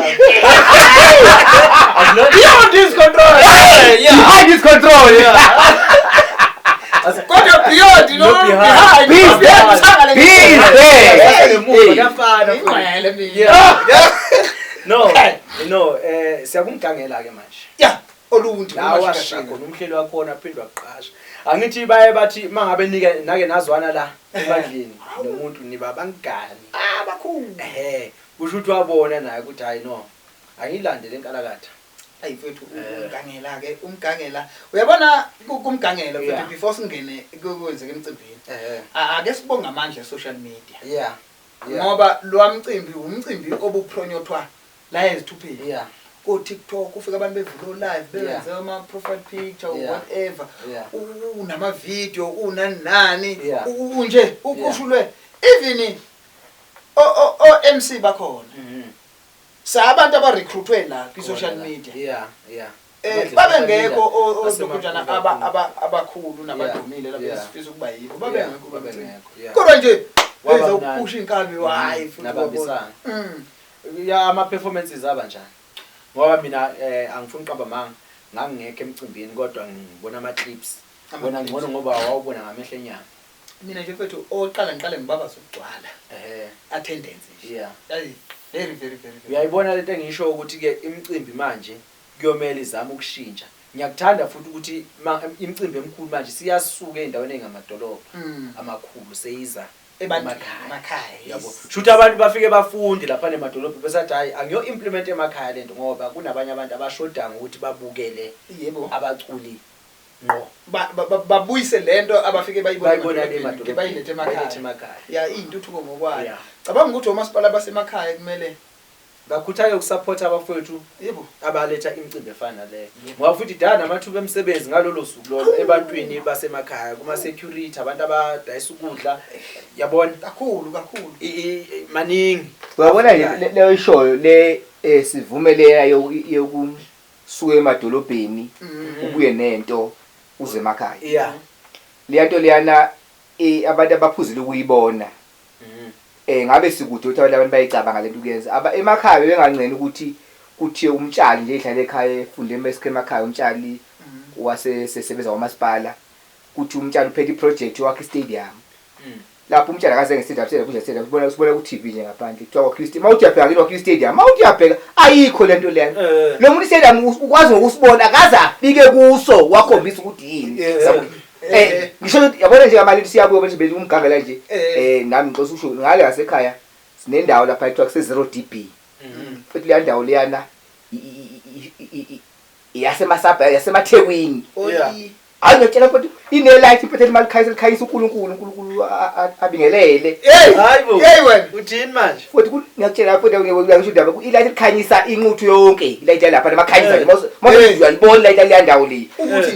beyond his control behind his control kodwa beyond behind no siyakumgangela ke manje oluntu awashaka nomhleli wakhona aphindwa aqasha angithi baye bathi mangabe nake nazwana la ebandleni nomuntu niba bangani bakhulu kusho ukuthi wabona naye ukuthi hayi no angilandele enkalakatha ayi mfethu umgangela uyabona kumgangela futhi before singene kwenzeke emcimbini ake sibonga amandla social media ngoba lo umcimbi obupronyotwa la ezithupheni ko TikTok ufika abantu bevula live benze ama profile picture or whatever unama video unanani unje ukushulwe even MC bakhona sabantu abarecruitwe la ku social media babengekho ozokunjana abakhulu nabadumile lapho sifisa ukuba yibo babengekho kodwa nje wenza ukusha inkabi hayi futhi nabambisana ama performances abanjani ngoba mina angifuni uqamba manga ngangingekho emcimbini kodwa ngibona ama clips bona ngcono ngoba wawubona ngamehlo enyama mina nje mfethu oqala ngibaba sokugcwala attendance nje very uyayibona lento engisho ukuthi ke imicimbi manje kuyomela izama ukushintsha ngiyakuthanda futhi ukuthi imicimbi emkhulu manje siyasuka endaweni engamadolobha amakhulu seyiza emakhaya yabo shothi abantu bafike bafunde lapha emadolobha besathi hayi angiyo implement emakhaya lento ngoba kunabanye abantu abashoda ukuthi babukele yebo abaculi no babuyise lento abafike bayibona emadolobheni bayilethe emakhaya intuthuko ngokwayo cabanga ukuthi omasipala basemakhaya kumele bakhuthaye ukusupport abafowethu yebo abaletha imicimbi efana le ngoba futhi dana amathuba emsebenzi ngalolo suku lo ebantwini basemakhaya kuma security abantu abadayisa ukudla yabona kakhulu maningi uyabona nje leyo ishoyo le sivumeleya yokusuka emadolobheni ubuye nento uze emakhaya liyanto liyana abantu abaphuzile ukuyibona ngabe sikude ukuthi abantu bayicabanga lento kuyenza emakhaya bengancane ukuthi kuthiye umtshali nje ehlala ekhaya efunde emeske emakhaya umtshali wasesebenza kwaMasipala kuthi umtshali uphethe iproject wakhe istadium lapho umtshali akaze ngestadium stadium sibona ku TV nje ngaphandle kuthiwa kwaChristi mawuthi uyabheka kini kwaChristi stadium mawuthi uyabheka ayikho lento leyana lo muntu stadium ukwazi ngokusibona akaze afike kuso wakhombisa ukuthi yini ngisho yabona nje amali siyabuya bese bese umgangela nje nami ngixoxa usho ngale ngasekhaya sinendawo lapha ethiwa kuse 0 dB futhi le ndawo leyana yasemasaba yasemathekwini hayi ngitshela futhi ine light impethe imali khayisa uNkulunkulu abingelele hayibo wena uthini manje futhi ngiyakutshela futhi ngisho indaba ilight ikhanyisa inquthu yonke ilight lapha namakhanyisa nje mase uyalibona ilight le ndawo le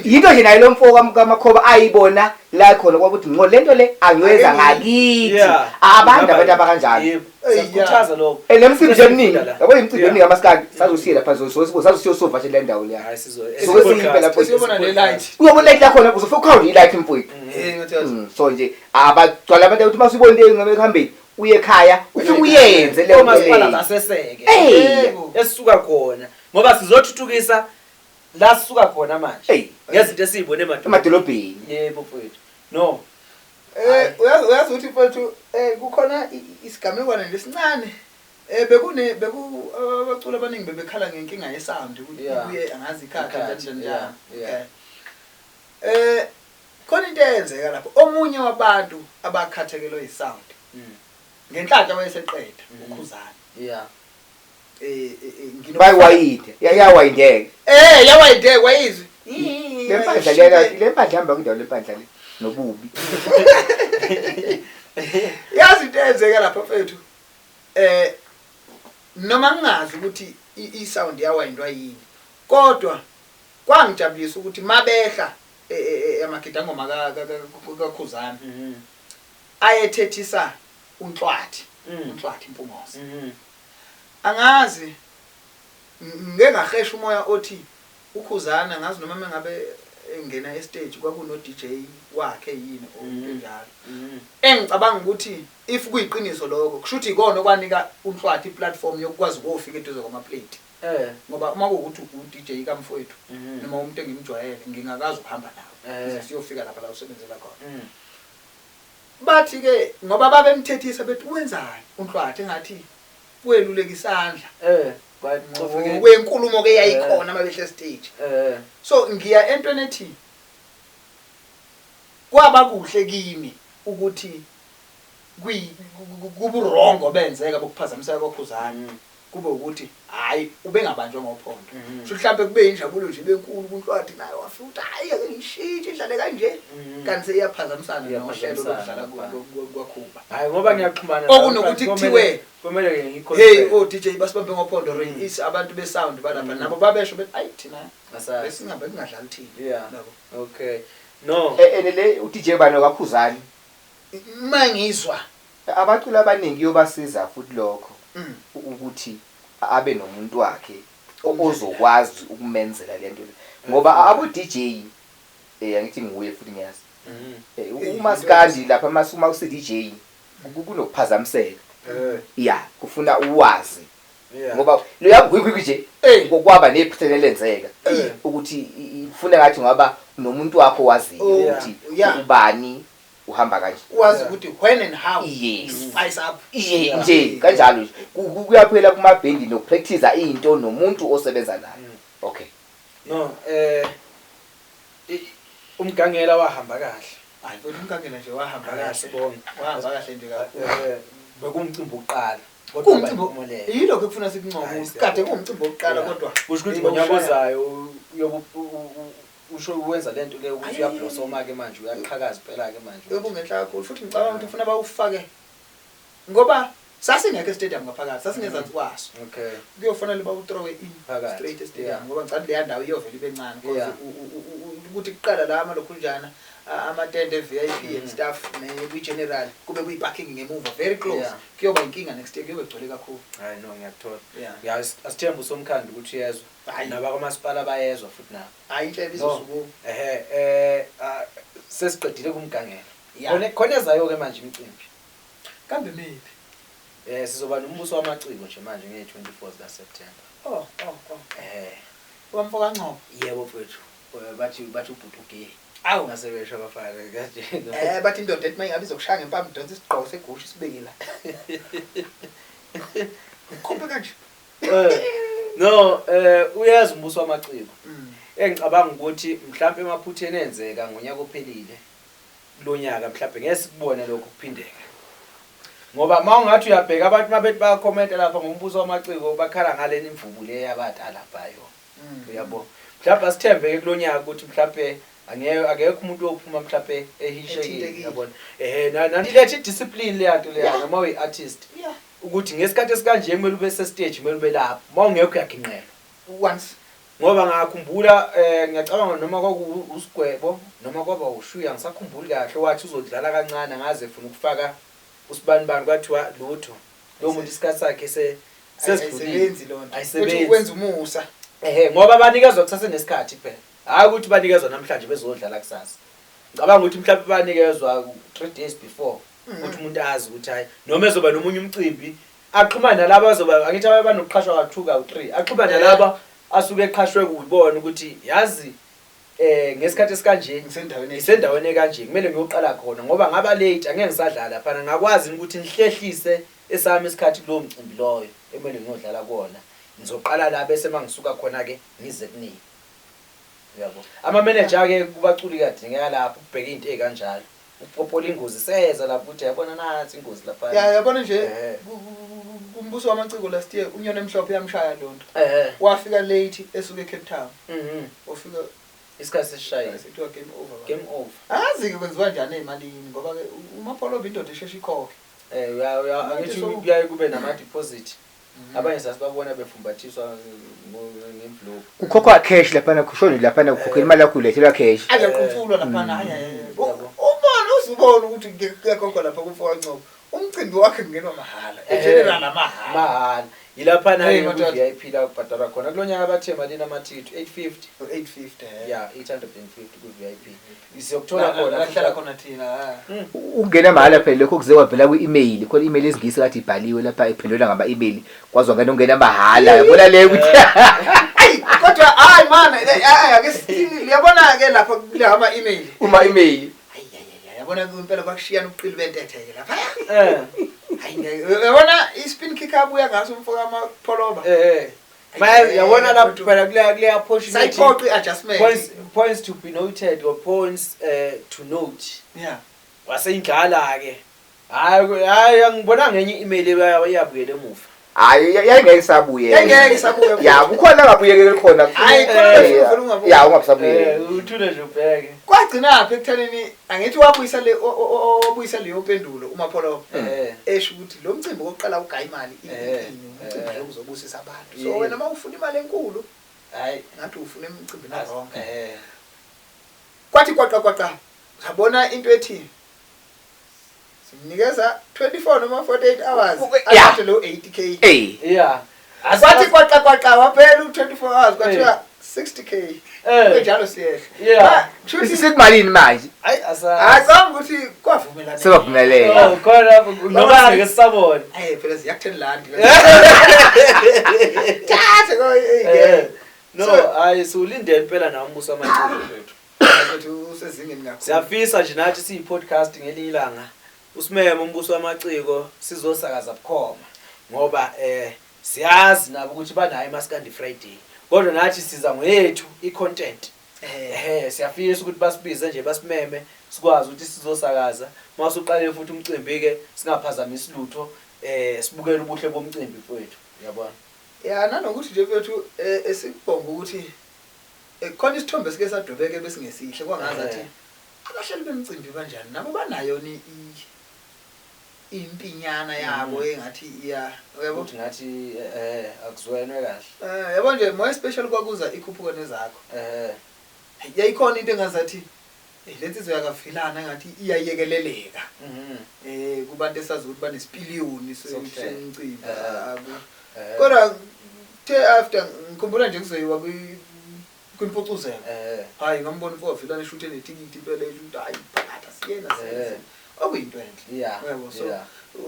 yinto nje nayo lo mfoko kaMakhoba ayibona la khona kwakuthi ngo lento le angiweza ngakithi abantu abakanjalo siyakhuthaza lokho nemicimbi nje eminingi yabo imicimbi eminingi kaMaskandi sazosiya lapha sazosiyosova nje le ndawo le hayi sizosiya lapho siyobona le light uyobona light la khona uzofika count ilight mfowethu so nje abagcwala abantu ukuthi masibonile ngabe kuhambeni uye ekhaya ufike uyenze le Masipala zaseseke esisuka khona ngoba sizothuthukisa la sisuka khona manje ngezinto esizibone emadolobheni yebo mfowethu no uyazi ukuthi mfowethu kukhona isigamekwana lesincane abaculi abaningi bebekhala ngenkinga yesound ukuthi kuye angazi ikhakha kanjani khona into eyenzeka lapho omunye wabantu abakhathekelwe isound ngenhlanhla wayeseqeda ukhuzana bayiwayide yawayindeke yawayindeke wayizwe le mpahla hamba kwindawo le mpahla le nobubi yazi into eyenzeka lapha mfethu noma ngingazi ukuthi isound yawayindwa yini kodwa kwangijabulisa ukuthi mabehla amagida ngoma kakhuzana ayethethisa unhlwathi impumoza angazi ngeke ngahesha umoya othi ukhuzana ngazi noma mengabe engena estage kwakuno DJ wakhe yini onjalo engicabanga ukuthi if kuyiqiniso lokho kushuthi ikona okwanika unhlwathi iplatform yokwazi ukufika eduze kwama plate ngoba uma kuukuthi uDJ kaMfowethu noma umuntu engimjwayele ngingakazi ukuhamba nawe siyofika lapha la usebenzela khona bathi ke ngoba babemthethisa bethi wenzani unhlwathi engathi weluleka isandla kwenkulumo ke yayikhona mabehla stage so ngiya entweni ethi kwaba kuhle kimi ukuthi kuburongo benzeka bokuphazamiseka kokhuzana kube ukuthi hayi ubengabanjwa ngophondo mhlawumbe kube injabulo nje benkulu kunhlwathi nayo wafika ukuthi hayi ake ngishintshe idlale kanje kanti seyaphazamisana nohlelo lokudlala kwaKhuba hayi ngoba ngiyaxhumana okunokuthi kuthiwe kumele ngikho o DJ basibambe ngophondo is abantu besound balapha nabo babesho bethi ayi thina besingabe kungadlali thina yabo okay no le uDJ bano kakhuzani mangizwa abaculi abaningi yobasiza futhi lokho ukuthi abe nomuntu wakhe ozokwazi ukumenzela lento ngoba abo DJ angithi nguye futhi ngiyazi uMaskandi lapha masuma usi DJ kunokuphazamiseka kufuna uwazi ngoba lo yabugwigwi nje ngokwaba nephuthelele lenzeka ukuthi ufuna ngathi ngaba nomuntu wakho waziyo ukuthi ubani uhamba kanje wazi ukuthi when and how spice up nje kanjalo kuyaphela kuma band nokupractice into nomuntu osebenza naye okay no umgangela wahamba kahle hayi kodwa umgangela nje wahamba kahle sibonga wahamba kahle nje bekumcimbi oqala kodwa yilokho ekufuna sikuncomo kade kuumcimbi oqala kodwa usho ukuthi ngonyaka ozayo usho uwenza lento le ukuthi uyablosoma ke manje uyaqhakaza phela ke manje ebungenhla kakhulu futhi ngicabanga ukuthi ufuna bawufake ngoba sasingeke stadium ngaphakathi sasingezansi kwaso okay kuyofanele bawuthrowe in straight stadium ngoba ngicabanga le ndawo iyovela ibe ncane because ukuthi kuqala la amalokhunjana amatende VIP and staff ne general kube kuyiparking ngemuva very close kuyoba inkinga next year kuyobe gcwele kakhulu hayi no ngiyakuthola asithemba usomkhandi ukuthi yezwa naba kaMasipala bayezwa futhi nabo hayi inhle bizosuku sesiqedile kumgangela. Yeah. Khona ezayo ke manje imicimbi. Kambe maybe. Sizoba nombuso wamaciko nje manje nge-24 September. Oh. Wamfoka Ncoko. Yebo mfethu. Bathi ubhutuke. Awu ngasebesha abafana kanje. Bathi indoda ethi mayingabe izokushaya ngempama idonsa isigqoko segusha sibekela. Khombe kanje. No, uyazi umbuso wamaciko. Engicabanga ukuthi mhlawumbe emaphutheni enzeka ngonyaka ophelile. Kulonyaka mhlawumbe ngeke sikubone lokho kuphindeka. Ngoba mawungathi uyabheka abantu mabethi bayakhomenta lapha ngombuso wamaciko bakhala ngaleni imvubu le yabadala laphayo. Uyabo. Mhlawumbe asithembe ke kulonyaka ukuthi mhlawumbe akekho umuntu ophuma mhlawumbe ehishekile yabona. Nanti lethi discipline leyanto leyana uma uyi artist. Yeah. Ukuthi ngesikhathi esikanje kumele ube se stage kumele ube lapha. Mawungekho uyaginqela. Once. Ngoba ngakhumbula ngiyacabanga noma kwakusigwebo noma kwaba ushuya ngisakhumbuli kahle wathi uzodlala kancane ngaze efuna ukufaka usibanibani kwathiwa lutho lo muntu isikhathi sakhe sesebenzi lonto ayisebenzi ukwenza umusa ngoba banikezwa kusase nesikhathi phela hayi ukuthi banikezwa namhlanje bezodlala kusasa ngicabanga ukuthi mhlawumbe banikezwa 3 days before ukuthi umuntu azi ukuthi hayi noma ezoba nomunye umcimbi axhumana nalabo azoba angithi abanokuqhashwa ka2 ka 3 axhumana nalabo asuke eqhashwe kubona ukuthi yazi ngesikhathi esikanje ngisendaweni kanje kumele ngiyoqala khona ngoba ngaba late angeke ngisadlala lapha ngakwazi ukuthi ngihlehlise esami isikhathi kulo mcimbi loyo emele ngiyodlala kuona ngizoqala la bese mangisuka khona ke ngize kunini yabo ama manager ke kubaculi kade ngeka lapho ubheka into ezikanjalo upopola ingozi seza lapho uthi yabona nathi ingozi lapha yabona nje kumbuso wamaciko last year unyoni emhlophe yamshaya lonto wafika late esuke eCape Town ofika isikhathi sesishaya sethiwa game over azi ke kwenziwa njani emalini ngoba ke uMapolo indoda eshesha ikhokhe angithi kuyaye kube nama deposit abanye sasibabona befumbathiswa ngemvlopo ukhokhwa cash lapha kushoni lapha ukhokhela imali yakho ulethelwa cash ayaqhutshulwa lapha hayi ubona uzibona ukuthi ngiyakhokhwa lapha kuFoka Ncoko umcimbi wakhe kungenwa mahala egeneral mahala yilapha nayo VIP la ubhadala khona kulonyaka bathe malini amathikithi 850 yeah 850 ku VIP isiyokuthola khona lahlala khona thina ungena mahala phela lokho kuze wavela ku-email khona email ezingisi kathi ibhaliwe lapha iphendula ngama email kwazwa ngene ungena mahala yabona le ukuthi kodwa hayi man ake sithini liyabona ke lapha kule ama email uma email yabona impela bakushiyana ubuqili bentethe lapha hayi yabona ispin kick up uyangaso umfoka amapholoba manje yabona lapho phela kule opportunity psychotic adjustment points to be noted or points to note yeah waseyindlala ke hayi angibona ngenye email eyabuyele emuva hayi yayingeke sabuye ya kukhona ngabuyeke khona hayi ya ungabusabuye uthule nje ubheke kwagcina apha ekuthaneni angithi wabuyisa le obuyisa leyo pendulo uMapholo esho ukuthi lo mcimbi oqala ugaya imali umcimbi uzobusisa abantu so wena mawufuna imali enkulu hayi ngathi ufuna imicimbi naronke kwathi kwaqa sabona into ethi simnikeza 24 noma 48 hours after lo 80k yeah asathi kwaqa waphela u24 hours kwathiwa 60k njalo siyehla yeah shuthi sikumalini manje hayi azange ukuthi kwavumelana sebavumelela khona noma ngeke sisabona phela ziyak10 rand no hayi sulindele impela nawe umbuso wamaciko wethu ukuthi usezingeni kakhulu siyafisa nje nathi siyipodcast ngelinye ilanga usimeme umbuso wamaciko sizosakaza bukhoma ngoba siyazi nabo ukuthi banayo iMaskandi Friday kodwa nathi siza ngoyethu icontent siyafisa ukuthi basibize nje basimeme sikwazi ukuthi sizosakaza masuqale futhi umcimbi ke singaphazamisi lutho sibukele ubuhle bomcimbi wethu yabona nanokuthi nje wethu esikubonga ukuthi khona isithombe sike sadobeke besingesihle kwangazathi abahleli bemcimbi kanjani nabo banayo impinyana yabo engathi uyabo ukuthi ngathi akuzwenwe kahle yabo nje more special kwakuza ikhuphuko nezakho yayikhona into engazathi lensizwe yakafilana ngathi iyayekeleleka kubantu esazi ukuthi banesipiliyoni semcimbi kodwa the after ngikhumbula nje kuzoyiwa Kwimpocuzelo. Hayi ngambona mfowethu shoot netikiti impela ukuthi hayi phakatha siyena senze. Okuyinto enhle. Yebo so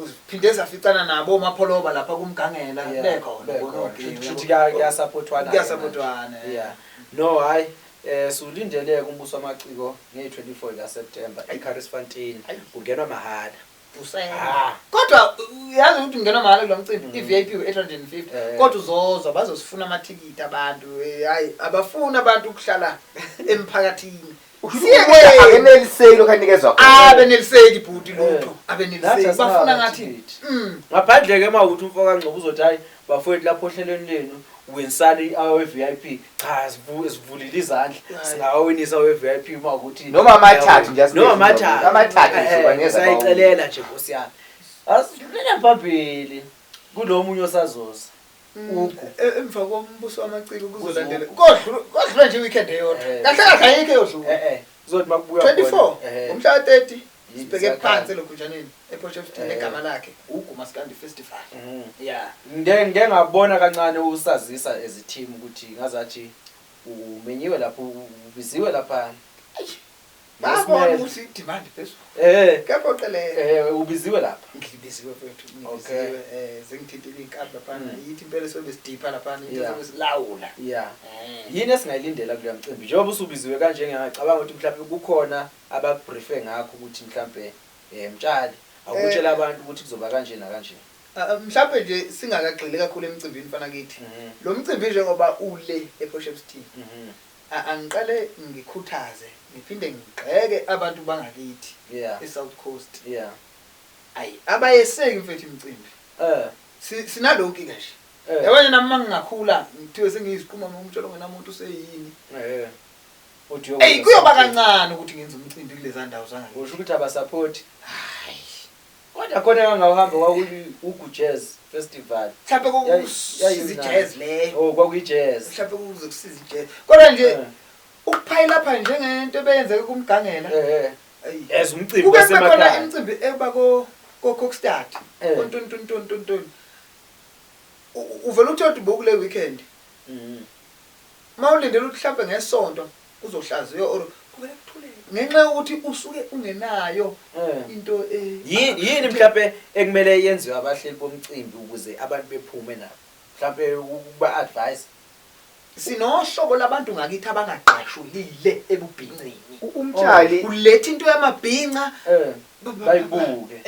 uphinde saficana nabo mapholoba lapha kumgangela lekhona bonke. Futhi kuyasupportwana. Kuyasupportwana. No hayi sulindeleke umbuso wamaciko nge-24 kaSeptember eCharlotte kungenwa mahala. Kodwa uyazi ukuthi ungena mahala kulo mcimbi iVIP u850 kodwa uzozwa bazosifuna amathikiti abantu hayi abafuna abantu ukuhlala emphakathini. Abeneliseki lokanikezwa khona. Abeneliseki bhuti lutho abeneliseki bafuna ngathi ngaphandle ke mawukuthi umfoka ngcobo uzothi hayi bafowethu lapho ohlelweni lenu winsani awe VIP cha sivulile izandla singawinisa we VIP mawukuthi noma amathathu nje noma amathathu sibaneza sayicelela nje Nkosi yami asilela phambili kulo munye osazoza emva kombuso wamaciko kuzolandela kodlula nje weekend eyodwa kahle ayike yodlula uzothi makubuya 24 umhla 30 sibheke phansi lokujaneni ePortshepstone egama lakhe kuMaskandi Festival. Ngeke ngabona kancane usazisa as a team ukuthi ngazathi umenyiwe lapho ubiziwe lapha. Babona ukuthi demand phezulu. Kephoqelele. Ubiziwe lapha. Ngibiziwe mfethu. Ngibiziwe sengithintile inkaba lapha yithi impela sobe sidipa lapha into sobe silawula. Yini esingayilindela kulo mcimbi njengoba usubiziwe kanje ngiyacabanga ukuthi mhlawumbe kukhona abakubriefe ngakho ukuthi mhlawumbe mtshali akutshela abantu ukuthi kuzoba kanje na kanje. Mhlawumbe nje singakagxili kakhulu emcimbini mfana kithi. Lo mcimbi njengoba ule ePortshepstone. Angiqale ngikhuthaze ngiphinde ngigxeke abantu bangakithi eSouth Coast. Ayi abayeseki mfethu imicimbi. Sinalonke kahle. Yabona nami mangingakhula ngithiwe sengiyiziqhuma ngomtshelo ngenamuntu useyini. Kuyoba kancane ukuthi ngenze umcimbi kulezi ndawo zangakithi. Usho ukuthi abasupport. Hayi. Kodwa khona ngangahamba kwaku jazz festival. Mhlawumbe kusiza jazz le. Kwakuyi jazz. Mhlawumbe kuze kusiza jazz. Kodwa nje ukuphayila lapha njengento ebeyenzeke kumgangela. As umcimbi wasemakhaya. Kube khona imicimbi eba Kokstad. Tonton. Uvela uthi bokule weekend. Mawulindele ukuthi mhlawumbe ngesonto kuzohlaziwa or kubele kuthuleke. Ngenxa yokuthi usuke ungenayo into yini mhlawumbe ekumele yenziwe abahleli bomcimbi ukuze abantu bephume nabo. Mhlawumbe ukuba advice sinohlobo labantu ngakithi abangaqashulile ebubhincini. Umtshali ulethe into yamabhinca bayibuke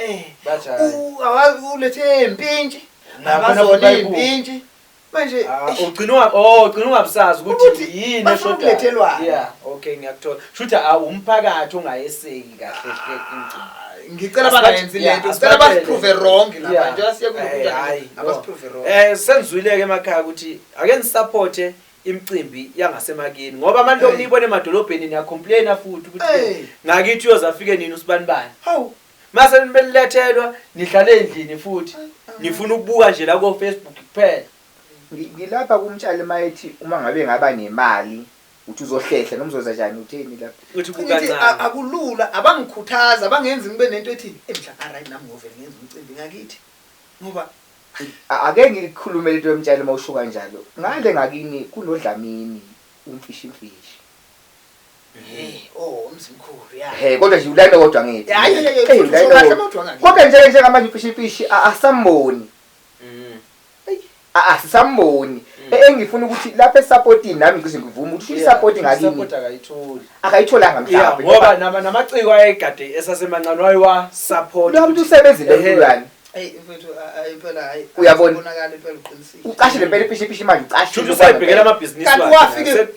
bajala. Ulethe impintshi nabazona impintshi. Manje ugcina ungabusazi ukuthi yini eshoda. Okay ngiyakuthola. Shutha umphakathi ongayeseki kahle imicimbi. Ngicela bangayenzi lento. Sicela basiprove wrong lapha nje asiya kulokuthi abasiprove wrong. Senzwileke emakhaya ukuthi ake nisupporte imicimbi yangasemakini ngoba abantu onibona emadolobheni niyacomplaina futhi ukuthi ngakithi uyozafike nini usibanibani. Hawu mase nibelethelwa nihlale endlini futhi nifuna ukubuka nje la ku Facebook kuphela. Ngilapha kumtshali mayithi uma ngabe ngaba nemali uthi uzohlehla noma uzoza kanjani utheni lapha uthi kukancane akulula abangikhuthaza abangenzi ngibe nento ethi mhla right nami ngovela ngenza umcimbi ngakithi ngoba ake ngikhulume lento yomtshali mawusho kanjalo ngale ngakini kunodlamini umfishi. umzimkhulu kodwa nje ulanda kodwa ngithi kodwa njengamanje umfishi asamboni sisamboni engifuna ukuthi lapha esupportini nami ngize ngivuma ukuthi isupport ngakini akayitholanga mhlawumbe ngoba namaciko ayegade esasemancane wayiwa support lo muntu usebenzile kulwana mfethu impela hayi uyabona ubonakala impela uqinisile uqashile impela ifishi manje uqashile usayibhekela amabhizinisi kanti wafike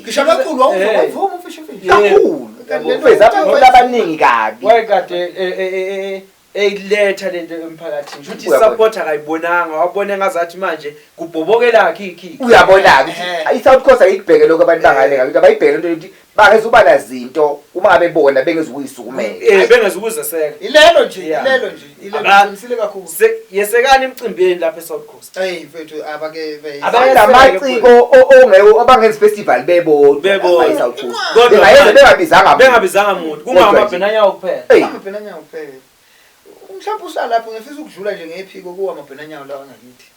ngisho kakhulu wawuvuma umfishi kakhulu ufeza abantu abaningi kabi wayekade eyiletha lento emphakathini futhi support akayibonanga wabona ngazathi manje kubhobokela khikhi uyabona ukuthi iSouth Coast ayikubheke lokho abantu bangalenga ukuthi abayibheke lento ukuthi bangezuba nazinto uma ngabe bona bengezukuyisukumela bengezukuzeseka ilelo nje ngiqinisile kakhulu yesekani emcimbini lapha eSouth Coast mfethu abake abanamaciko ongeke abangenza festival bebodwa eSouth Coast kodwa bengabizanga umuntu kungamabhenanyawo kuphela amabhenanyawo kuphela mhlawumbe usalapho ngifisa ukudlula nje ngephiko kuwa amabhenanyawo lawa ngakithi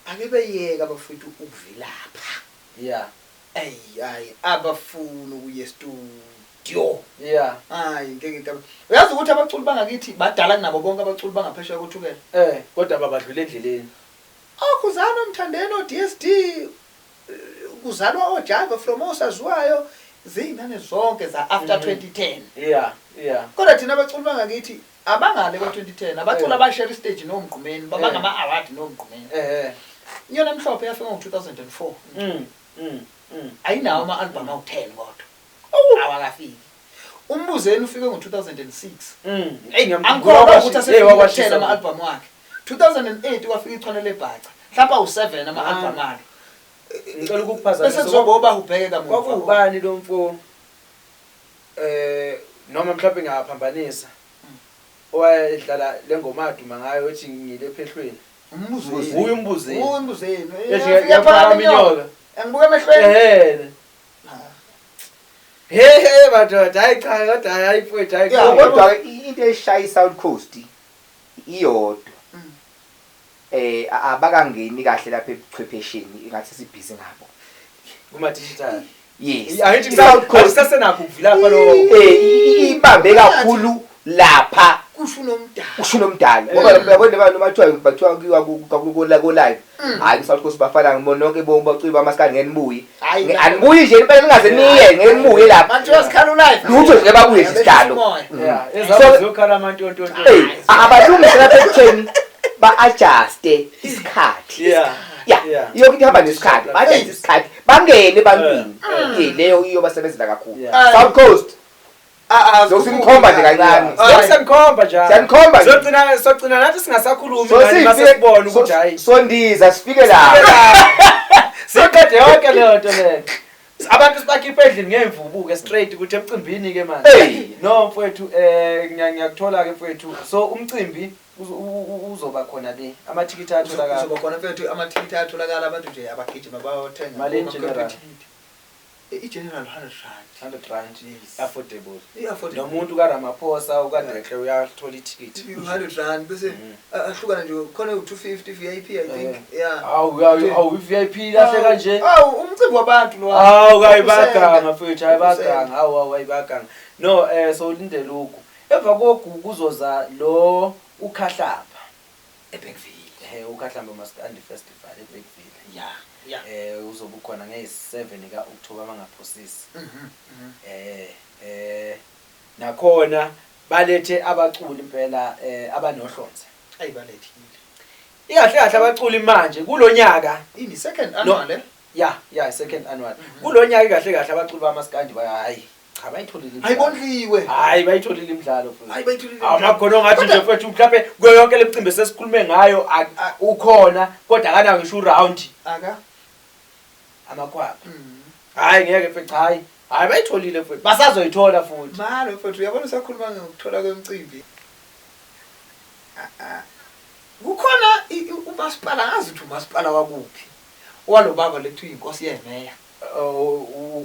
ake beyeka bafethu ukuvilapha Yeah. Hayi abafuna ukuye studio. Yeah. Hayi ngeke kabe. Uyazi ukuthi abaculi bangakithi badala kunabo bonke abaculi bangaphesheya kothukela. Kodwa babadlula endleleni. Kuzalwa Mthandeni o-DSD, kuzalwa oJava from osaziwayo, zingane zonke za after 2010. Yeah. Kodwa thina abaculi bangakithi abangale kwa-2010, abaculi abashare stage nomgqumeni, babangama-award nomgqumeni. Inyoni Emhlophe yafika ngo-2004. Ayinawo ama-album awu-10 kodwa. Awakafiki. Umbuzeni ufike ngo-2006. Angikholwa ukuthi asefike 10 ama-album wakhe. 2008 wafika ichwane lebhaca. Mhlawumbe awu7 ama-album akhe. Ngicela ukukuphazamisa. Bese kuzoba ubheke kamuva. Kwakubani lo mfo? Noma mhlawumbe ngaphambanisa. Owayedlala lengoma aduma ngayo ethi ngile phehlweni. Umbuzeni. Yaphakama inyoka. Angibuke emehlweni. Hey badoda hayi cha kodwa hayi mfowethu hayi kodwa into eshaya South Coast iyodwa. Abakangeni kahle lapha ebuchwephesheni ingathi sibhizi ngabo kuma digital. Yes. Ayithi South Coast sasenakho ukuvila lapha lo. Ibambe kakhulu lapha kusho nomdala ngoba yabona abantu bathiwa ku live. Hayi South Coast bafana ngibona nonke baculi baMaskandi ngenibuyi. Anibuyi nje impela ningaze niye ngenibuyi lapha. Manje wasikhala live. Lutho nje babuye isidalo. Ezakuzokhala amantonto. Abalungise lapha ekutheni ba-adjuste isikhathi. Yeah. Yokuthi hamba nesikhathi. Ba-adjuste isikhathi. Bangene ebantwini. Leyo iyobasebenzela kakhulu. South Coast. Zosimkhomba nje kancane. Sokusemkhomba njalo. Siyanikhomba. Socina nathi singasakhulumi ngani masebona ukuthi hayi. Sondiza sifike la. Siqede yonke leyo nto le. Abantu sibakhipha endlini ngemvubuke straight ukuthi emcimbini ke manje. No mfowethu ngiyakuthola ke mfowethu. So umcimbi uzoba khona le amathikithi atholakala. Uzoba khona mfethu amathikithi atholakala abantu nje abagijima bayothenga. Mali general. I-general 100 rand affordable. Nomuntu kaRamaphosa ukaDekle uyathola ithikithi. 100 rand bese ahlukana nje khona u250 VIP I think. Yeah. Awu VIP lahle kanje. Umcimbi wabantu lo. Kayibaganga mfethu ayibaganga. Ayibaganga. No so linde lokhu. Emva kogu kuzoza lo ukhahlamba eBackville. Ukhahlamba Maskandi Festival eBackville. Yeah. Uzoba khona nge7 kaOctober mangaphosisi. Nakhona balethe abaculi impela abanohlonze. Ayibalethile. Ikahle abaculi manje kuloNyaka ini second annual eh? Yeah, second annual. Kulonyaka ikahle abaculi baMaskandi hayi cha bayitholile. Ayibonliwe. Hayi bayitholile imidlalo futhi. Hayi bayitholile. Amakhono ngathi nje mfethu mhlawumbe kuyo yonke lemicimbi sesikhulume ngayo ukhona kodwa akana ngisho round. Amakwapha. Hayi ngeke mfethu hayi bayitholile futhi basazoyithola futhi. Manje mfethu uyabona usakhuluma ngokuthola kwemicimbi. Kukhona umasipala ngazi ukuthi umasipala wakuphi. Walo baba lethu inkosi yemeya.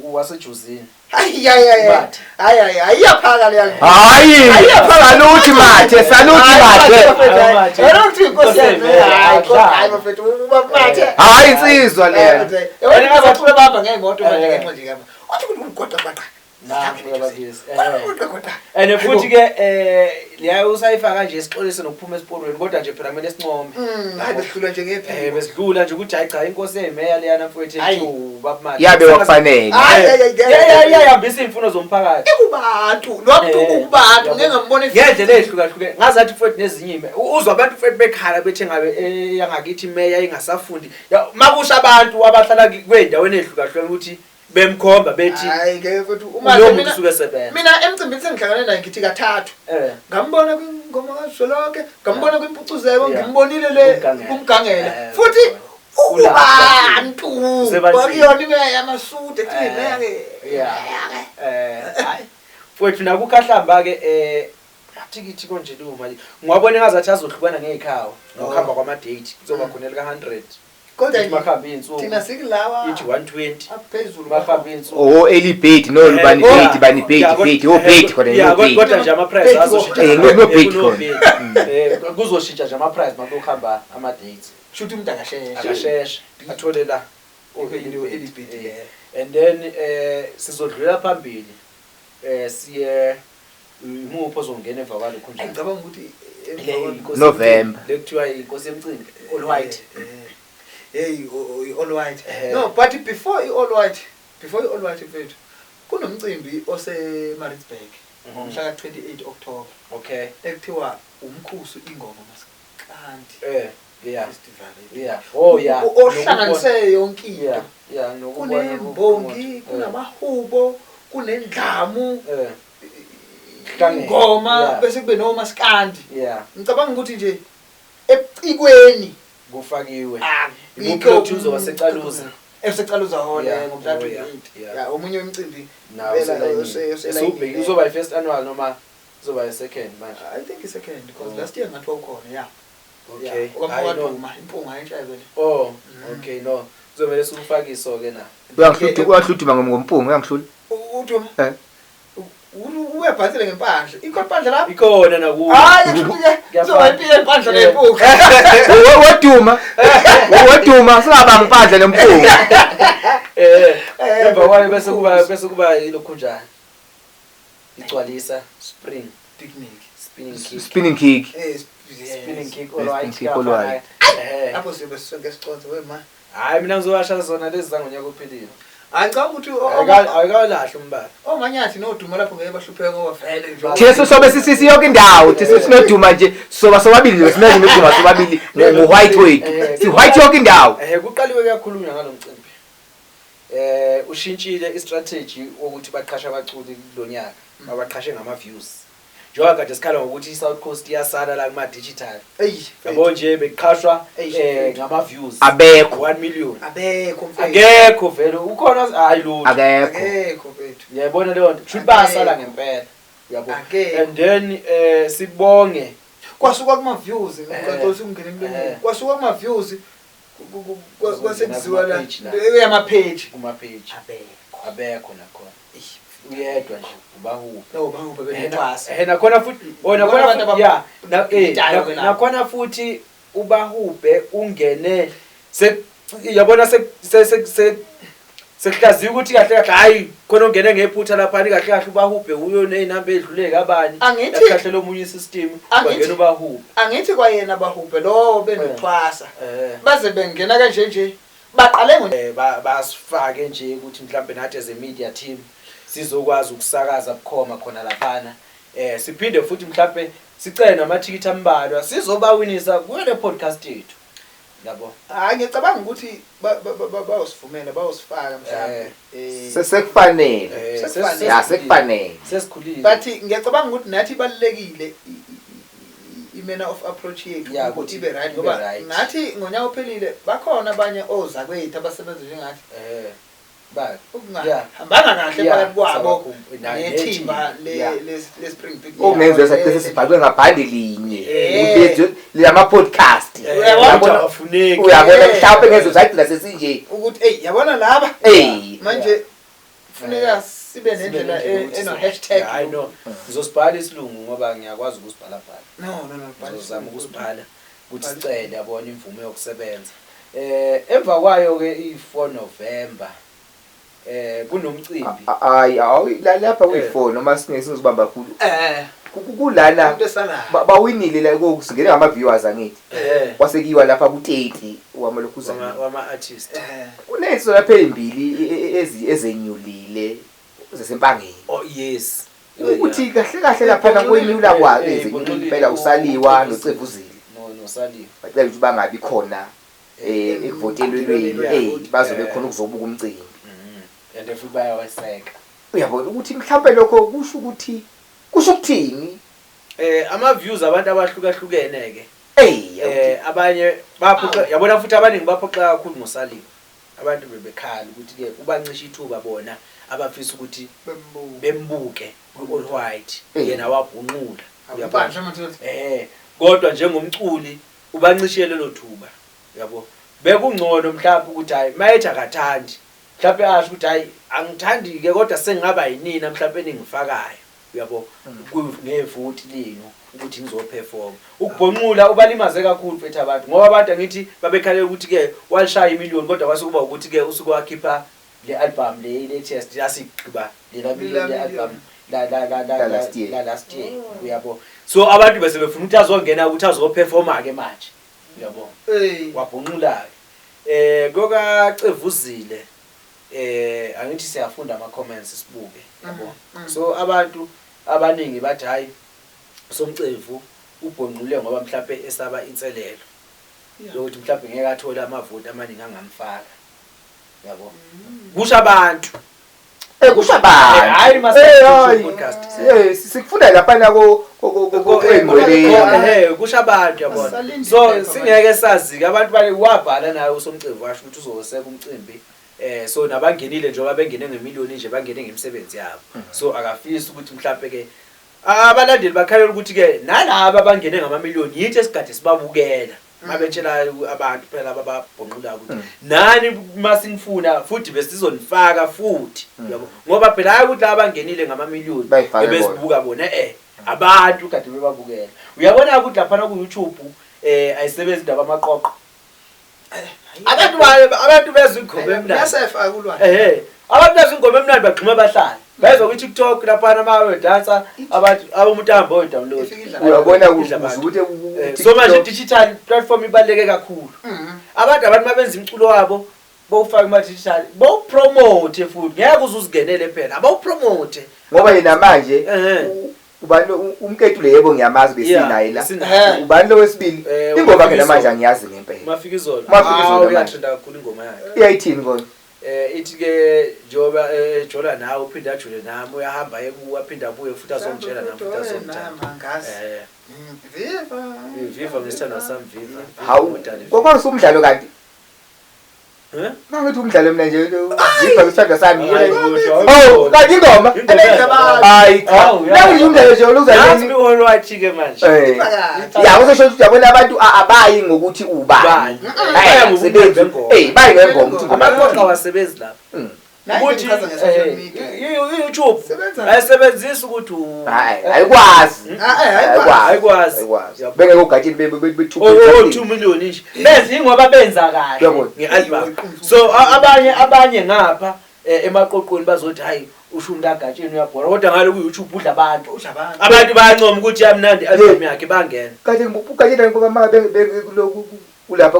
Wasejuzini. Hayi iyaphaka leya. Iyaphaka luthi mathe saluthi mathe. Erokuthi inkosi yemeya. Hayi mfethu ubamathe. Hayi insizwa leya. Wena ngazaphula baba ngemoto manje ngenxa nje kama. Wathi ukugoqa baqa. And futhi ke liya usayifaka nje isixolise nokuphuma esiporweni kodwa nje phela kumele sincome. Hayi besidlula nje ngephela. Besidlula nje ukuthi hayi cha inkosi yemeya leyana mfowethu ethi babamanje. Yabe wakufanele. Yayihambisa imfuno zomphakathi. Kubantu nokubantu ngeke ngambone ngendlela ehlukahlukene. Ngazathi mfowethu nezinye uzwa abantu mfowethu bekhala bethi ngabe yangakithi meya ingasafundi. Makusha abantu abahlala kwendaweni ehlukahlukene ukuthi bemkhomba bethi hayi ngeke mfethu uma mina emcimbini sengihlangane naye ngithi kathathu ngambona kwingoma kaZolonke ngambona kwimpucuzeko ngimbonile le kumgangela futhi ubantu bakuyona imeya amasude ethi imeya ke hayi mfowethu nakukahlamba ke athikithi konje lo mali ngwabona ngazathi azohlukana ngekhawa ngokuhamba kwama date kuzoba khona lika 100 kodwa makhamba insuku thina sikilawa ithi 120 aphezulu makhamba insuku elibate no bani bate khona kodwa nje ama price azoshintsha no bate khona kuzoshintsha nje ama price makuhamba ama dates shuthi umuntu akashesha athole la and then sizodlula phambili siye imupho ozongena emva kwalokho nje ngicabanga ukuthi November lekuthiwa inkosi yemicimbi all white all white no but before all white mfethu kunomcimbi ose-Maritzburg ngomhla ka-28 October okay ekuthiwa umkhusi ingoma Maskandi festival ohlanganise yonke into kunembongi kunamahubo kunendlamu ngoma bese kube no Maskandi ngicabanga ukuthi nje ecikweni kufakiwe ikho tuzo wasecaluza esecaluza hole ngomhla 28 omunye umcimbi phela uzoba i-first annual noma uzoba i-second manje I think it's second because last year ngathi wawukhona okay okwakuduma impunga enhlabele okay no uzomele sikufakiswa ke na uyahlutuma ngompungu uyangihlula uduma uyabhathele ngempandla ikopandla lapha ikhona nakuwo uzoyiphile impandla lempunga weduma singaba ngiphandla nempungu emva kwayo bese kuba ilokhu njani igcwalisa spring picnic spinning kick spinning kick all right lapho sibe sonke siconze wema hayi mina ngizowasha zona lezi zangonyaka ophelile angicabanga ukuthi ayikalahle umbala omanyathi noduma lapho ngeke bahlupheke ngoba vele nje Jesu sobe sisisi yonke indawo sinoduma nje soba sobabili sinanje noduma sobabili ngo-white wethu si-white yonke indawo kuqaliwe kuyakhulunywa ngalomcimbi ushintshile istrategy ukuthi baqhasha abaculi kulonyaka abaqhashe ngama-views njengoba kade sikhala ngokuthi i-South Coast iyasala la kuma-digital yabo nje beqhashwa ngama-views abekho 1 million akekho vele ukhona hayi lutho akekho bethu ngiyabona leyo nto shuthi bayasala ngempela yabo and then sibonge kwasuka kuma-views ngicacisa ukungena emlonyeni kwasuka kuma-views kwasekuziwa la yamapage kuma-page abekho nakhona uyedwa nje nakhona futhi ubahube ungene yabona sekuhlaziya ukuthi kahle kahle hayi khona ungene ngephutha lapha kahle kahle ubahube uyo nezinamba edlule kabani kahle lomunye isystem kwangena ubahube angithi kwayena bahube lo benothwasa baze bengena kanje nje baqale basifake nje ukuthi mhlambe nathi as a media team sizokwazi ukusakaza bukhoma khona laphana siphinde futhi mhlambe sicela namathikithi ambalwa sizobawinisa kule podcast yethu yabo ngicabanga ukuthi bayosivumela bayosifaka mhlambe sekufanele sekufanele sesikhulile but ngiyacabanga ukuthi nathi balekile imena of approach yethu ukuthi ibe right ngoba nathi ngonyaka ophelile bakhona abanye oza kwethu abasebenza njengathi hambanga kahle phakathi kwabo nethimba le-spring picnic okungenzeka sathi sesibhalwe ngabhande linye lama-podcast uyabona mhlawumbe ngezozathi lasesinje ukuthi yabona laba manje kufuneka sibe nendlela eno-hashtag hayi no ngizosibhala isilungu ngoba ngiyakwazi ukusibhala bhala ngizozama ukusibhala ukuthi sicele yabona imvume yokusebenza emva kwayo-ke i-4 November kunomcimbi hayi lapha kuyi-4 noma singezibamba kakhulu kulana bawinile la kokusingene ngama-viewers angithi kwasekuyiwa lapha ku-30 wama-artist kunezo lapha ezimbili ezenyulile zasempangeni yes ukuthi kahle kahle laphana kwenyula kwazenyula usaliwa nocevuzile nosaliwa bacela ukuthi bangabi khona ekuvotelelweni bazobe khona ukuzobuka umcimbi and if bayawaseka uyabona ukuthi mhlawumbe lokho kusho ukuthini ama-views abantu abahlukahlukene ke abanye baphoqa yabona futhi abaningi baphoqa kakhulu ngosaliwa abantu bebekhala ukuthi ke ubancisha ithuba bona abafisa ukuthi bembuke ku-all white yena wabhunqula uyabona kodwa njengomculi ubancishele lelo thuba yabo bekungcono mhlawumbe ukuthi hayi mayethi akathandi mhlawumbe asho ukuthi hayi angithandi ke kodwa sengingaba yinina mhlawumbe ningifakayo uyabo ngevoti lino ukuthi ngizoperform ukubhonqula ubalimaze kakhulu bethu abantu ngoba abantu angithi babekhalela ukuthi ke walishaya imiliyoni kodwa kwasukuba ukuthi ke usuku wakhipha le album le latest yasigqiba le million le album la last year uyabo so abantu bese befuna ukuthi azongena ukuthi azoperforma ke manje uyabo wabhonqula kokacevuzile angithi siyafunda ama comments sibuke yabo so abantu abaningi bathi hayi somcevu ubhonqule ngoba mhlawumbe esaba inselelo lokuthi mhlawumbe ngeke athola amavoti amaningi angamfaka yabo kusha abantu kusha abantu hayi Maskandi podcast sikufunda lapha nako kusha abantu yabona so singeke sazi ke abantu bale wabhala naye usomcevu washo ukuthi uzoseka umcimbi so nabangenile njengoba bengene ngemiliyoni nje bangene ngemisebenzi yabo so akafisi ukuthi mhlawumbe ke abalandeli bakhalela ukuthi ke nalabo abangene ngama-miliyoni yithi esigade sibabukela mabetshela abantu phela abababhonqulayo ukuthi nani masinifuna futhi besizonifaka futhi yabo ngoba phela hayi ukuthi laba abangenile ngama-miliyoni bebezibuka bona abantu kade bebabukela uyabona ukuthi lapha ku YouTube ayisebenzi indaba amaqoqo abantu bezwe ingoma emnandi yasefaka kulwana abantu bezwe ingoma emnandi bagxuma bahlala bayizwa ku TikTok lapha ama dancer abantu umuntu ahamba o download uyabona ukuthi so manje digital platform ibaleke kakhulu abantu mabenza imculo wabo bowufaka kuma digital bowpromote futhi ngeke uzuzingenele phela abawupromote ngoba yena manje ubani umkethu leyebo ngiyamazi besinayi la ubani lo wesibili ingoma ke namanje angiyazi ngempela Mafikizolo uyathanda kakhulu ingoma yakhe iyayithini konke ithi ke jola nawe uphinda ajule nami uyahamba ephinda abuye futhi azongitshela nami futhi azongitshela viva ngisithanda sami viva hawu kokwazi umdlalo kanti Nangithi umdlalo mina nje ziva isithanda sami. Oh, kanti ingoma. Hayi. Nangithi umdlalo nje uzayini. Nasi olwathi ke manje. Ya usho ukuthi uyabona abantu abayi ngokuthi ubani. Baya ngokusebenza. Bayi ngengoma ukuthi ngoma. Amaqoqa wasebenzi lapha. Ukuthi YouTube ayisebenzisa ukuthi ayikwazi. Ayikwazi. Beke kogatshini be-2 2 million nje. Benzi ngoba benza kahle ngealbum. So abanye ngapha emaqoqweni bazothi hayi usho undagatshini uyabhora kodwa ngalo ku YouTube udla abantu. Abantu bayancoma ukuthi yamnandi album yakhe bangena. Kanti ugatshini ngoba mama bekuloko ulapha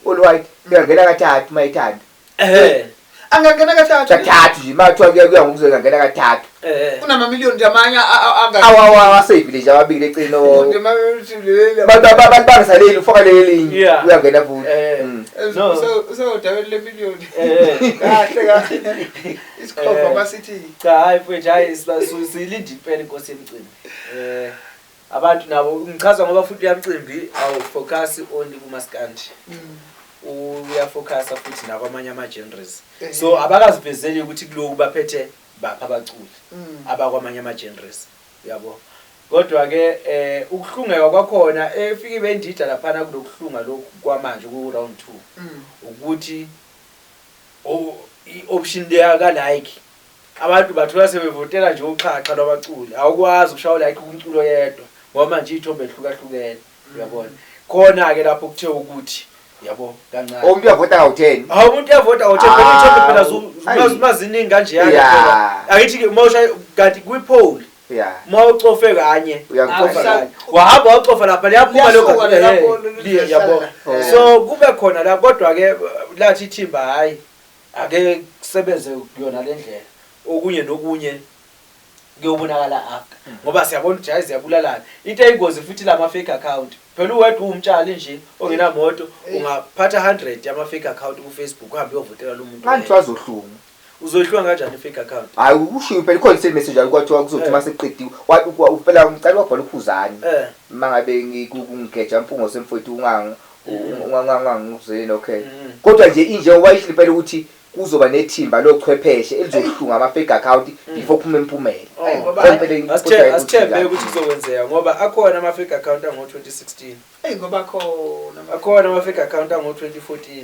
olwhite uyangena kathathu mayithanda. Angangena kathathu nje mathiwa kuya ngokuzeka ngena kathathu kunama million nje amanye awasave nje ababili ecino abantu bangisaleli ufaka lelinye uyangena futhi so David le million kahle isikhova masithi hayi mfethu hayi silinde impela inkosi yemicimbi abantu nabo ngichaza ngoba futhi yamcimbi awu focus only kuMaskandi uyafocus futhi nakwamanye ama genres so abakazivezeli ukuthi kuloku baphethe bapha abaculi abakwamanye ama genres uyabo kodwa ke ukuhlungeka kwakhona efike bendida lapha kulokuhlunga lokhu kwamanje ku round 2 ukuthi i-option leya ka like abantu bathola sebevotela nje uchacha lwabaculi awukwazi ukushawa like umculo yedwa ngoba manje ithombe ehlukahlukene uyabona khona ke lapho kuthe ukuthi yabo kancane umuntu uyavota ka10 umuntu uyavota ka10 phela phela maziningi kanje phela akithi ke mawusha kanti kwi-poll mawucofe kanye uyacofa wahamba wacofa lapha liyaphuma lokho yabo so kube khona la kodwa ke lathi ithimba hayi ake kusebenze kuyona lendlela okunye nokunye kuyobonakala after ngoba siyabona ukuthi hayi ziyabulalana into eyingozi futhi lama fake account phela uwedwa umtshali nje ongenamoto ungaphatha 100 yama fake account ku Facebook uhambe uyovotela lo muntu kanti wazohlunga uzohlunga kanjani fake account hayi ushiyo phela ikhona message akwathiwa kuzothi maseqediwe phela ngicela wabhala ukhuzani mangabe ngikungeja mpungo semfowethu unganganguzeni okay kodwa nje inje wayishilo phela ukuthi kuzoba nethimba lochwepheshe elizohlunga ama fake account before kuphume impumela asithembe ukuthi kuzokwenzeka ngoba akhona ama fake account ngo 2016 ngoba akhona ama fake account ngo 2014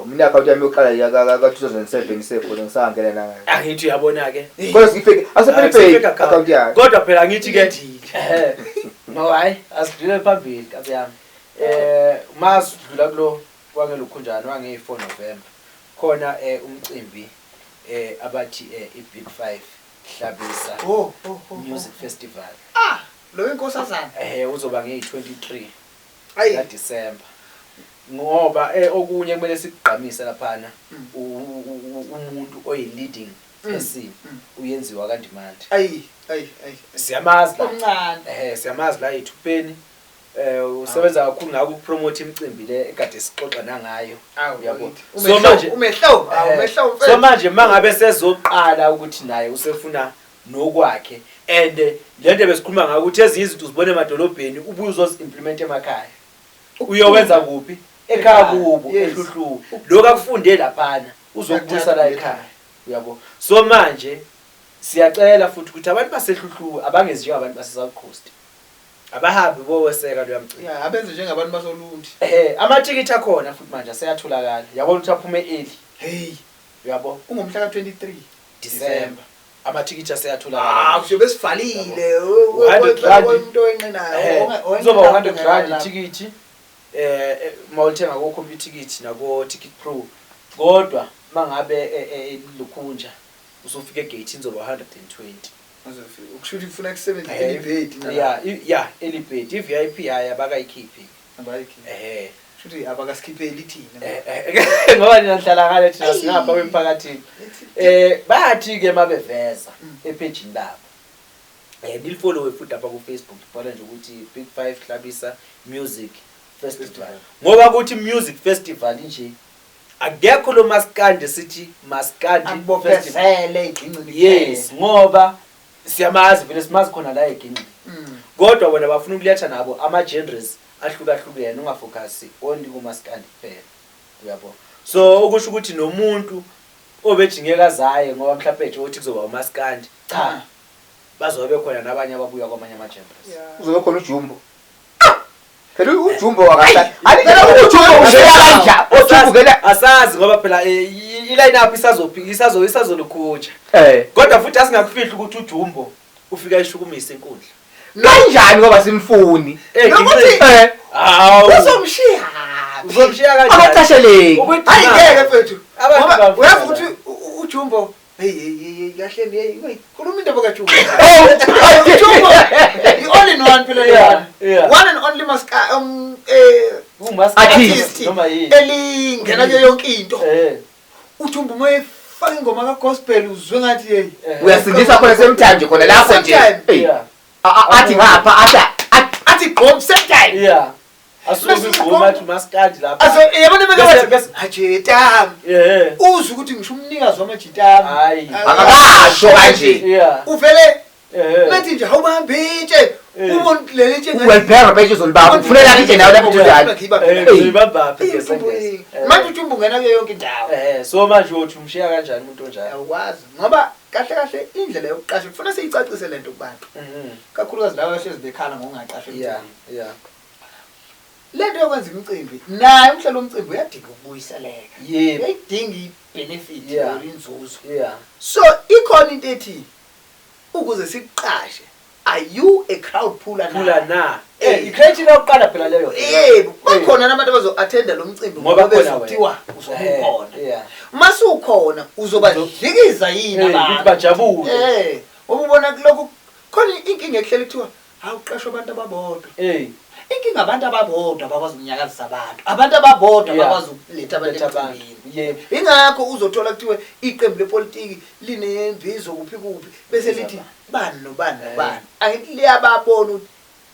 Mina account yami yokuqala ya ka-2007 ngisekhona ngisangena na ngayo. Angithi uyabona ke. Kodwa sifike asephelele account yakhe. Kodwa phela ngithi ke no hayi asidlule phambili kabe yami. Masidlula kulo kwangelukhunjana wange4 November. Khona umcimbi abathi iBig 5 Sihlaziya Music Festival. Lo inkosazana. Uzoba nge23 December. Ngoba okunye kumele sikugqamise laphana umuntu oyileading person uyenziwa kaNdimande. Siyamazi la. Siyamazi la eThupeni. Usebenza kakhulu ngako ukupromote imicimbi le ekade sixoxa nangayo. Uyabona. So manje umehlo so manje mangabe sezoqala ukuthi naye usefuna nokwakhe and lento besikhuluma ngayo ukuthi ezinye izinto uzibone emadolobheni ubuye uzoziimplement emakhaya. Uyowenza kuphi? Ekhaya kubo ehluhlu. Lokho akufunde laphana uzokubusa la ekhaya. Uyabo. So manje siyacela futhi ukuthi abantu basehluhlu abangenzi njengabantu base South Coast. Abahambi boweseka lo yamcimbi. Abenze njengabantu basolundi. Amathikithi akhona futhi manje aseyatholakala. Yabona ukuthi aphume early. Hey. Uyabo? Ungumhla ka23 December. Amathikithi aseyatholakala. Kuyobe sivalile. Umuntu oyenqinayo. Uzoba 100 rand ithikithi. Mawulithenga ko computer ticket nako Ticket Pro. Kodwa mangabe lukhunja usufika egate inzoba 120. Ukushuthi ufuna ku70 elibed na. Yeah, elibed. iVIP haya bakayikhiphi. Abayikhiphi. Shuthi abakasikhipheli thina. Ngoba ninahlala ngale thina singapha kwemphakathini. Bathi ke mabeveza epage labo. Nilifollow futhi apha ku Facebook bhala nje ukuthi Big 5 Sihlaziya Music Festival. Ngoba ukuthi music festival nje akekho lo Maskandi sithi Maskandi Festival igcini. Yes, ngoba siyamazi vele simazi khona la egcini. Kodwa wena bafuna ukuletha nabo ama genres ahlukahlukene ungafocus only kuMaskandi kuphela. Uyabo. So ukusho ukuthi nomuntu obejingeka zaye ngoba mhlawumbe nje uthi kuzoba uMaskandi. Cha. Bazobe khona nabanye ababuya kwamanye ama genres. Uzobe khona uJumbo. Phela uJumbo wakahle. Alikela uJumbo ushaya kanja. uJumbo ngena asazi ngoba phela iline up isazolukhutsha. Kodwa futhi asingakufihli ukuthi uJumbo ufika eshukumisa enkundla. Kanjani ngoba simfuni? Nokuthi uzomshiya. Uzomshiya kanjani? Akaqasheleki. Ayingeke mfethu. Ngoba uyazi ukuthi uJumbo kahle khuluma into bakaJumbo. uJumbo i-all in one phela yena. One and only uMaskandi noma yini. Elingena kuyo yonke into. uJumbo mayefaka ingoma kagospel uzwe ngathi hey uyasindisa khona semthanje khona lapho nje. Athi ngapha athi gqom semthanje. Yeah. Asukugqoma to Maskandi lapha. Yabona bese ajita. Uzwe ukuthi ngisho umnikazi wamajita. Hayi. Akakasho kanje. Uvele nathi nje awubahambi nje. Ubona leli nje ngathi welfare page uzolibamba kufuneka nje nawe lapho kunjani. Uyibamba phezulu. Manje uJumbo ngena kuyo yonke indawo. So manje uthi umshiya kanjani umuntu onjani? Awukwazi ngoba kahle indlela yokuqasha kufanele siyicacise lento kubantu. Kakhulukazi lawa ahlezi bekhala ngokungaqashwe. Yeah. Lento yokwenza imicimbi naye umhlelo womcimbi uyadinga ukubuyiseleka. Yebo. Uyadinga ibenefit or inzuzo. Yeah. So ikhona into ethi ukuze siqashe are you a crowd puller na? I-criteria yokuqala phela leyo. Yebo, bakhona nabantu abazo-attenda lo mcimbi ngoba bezothiwa uzobukhona. Yeah. Mase ukhona uzobadlikiza yini abantu bajabule. Ubona kuloko khona inkinga ehlele kuthiwa awuqashwe abantu ababodwa. Inkinga abantu ababodwa abakwazi ukunyakazisa abantu. Abantu ababodwa abakwazi ukuletha abantu emcimbini. Yebo. Ingakho uzothola kuthiwe iqembu lepolitiki linembizo kuphi bese lithi bani nobani. Angithi liyababona ukuthi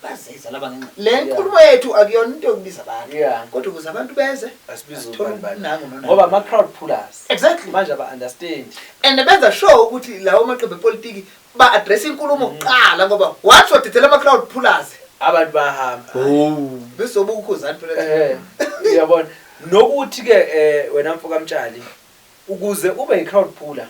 bazeza laba ngenxa. Le nkulumo yethu akuyona into yokubiza abantu. Kodwa ukuze abantu beze asibiza abantu ngoba ama crowd pullers. Exactly. Manje aba understand. And benza show ukuthi lawo maqembu epolitiki ba address inkulumo kuqala ngoba wathi wadedela ama crowd pullers. Abantu bahamba. Bese obukhuzani phela. Uyabona. Nokuthi ke wena mfoka mtshali ukuze ube i-crowd puller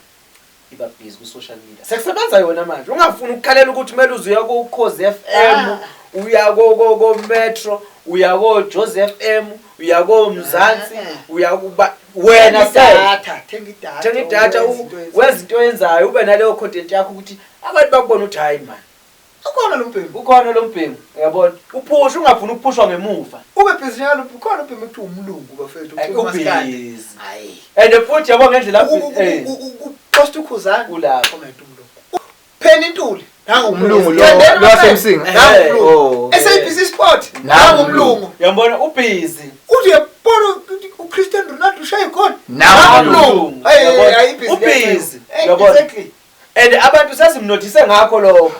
iba busy ku social media. Sekusebenza yona manje. Ungafuni ukukhalela ukuthi kumele uze uya ku Cause FM, uya ko Metro, uyako Joseph M, uyako Mzansi, uyakuba wena thenga idatha wenza into yenzayo ube naleyo content yakho ukuthi abantu bakubona uthi hayi man. Ukhona lo mbhengu, uyabona? Uphusha ungafuni ukuphushwa ngemuva. Ube busy njalo ukhona ubhemu ekuthiwa umlungu bafethu uMaskandi. And futhi yabo ngendlela post ukhuzana ulapho comment umlungu. Pheni intuli nanga umlungu lo wasemsinga. Nanga umlungu. SABC Sport nanga umlungu. Uyabona ubusy. Uthi yabona uCristiano Ronaldo ushaya khona. Nanga umlungu. Hayi busy. Ubusy. Uyabona? And abantu sasimnothise ngakho lokho.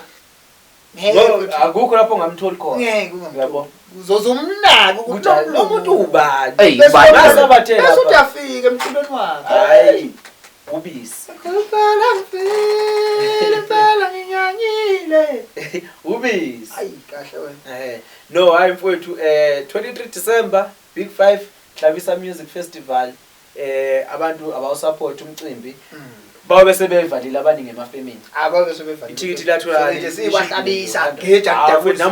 Akukho lapho ongamtholi khona. Ngeke uyabona. Uzozumnaka ukuthi lo muntu ubani. Bese abathela. Bese uyafika emculweni wakhe. Hayi. Ubisi. Phela nginyanyile. Ubisi. Hayi kahle wena. No, hayi mfowethu 23 December Big 5 Lapha Music Festival abantu abawusupport umcimbi. Babe sebevalile abaningi emafemini. Ababe sebevalile. Ithikithi lathola nje sibahlabisa geja dafuthi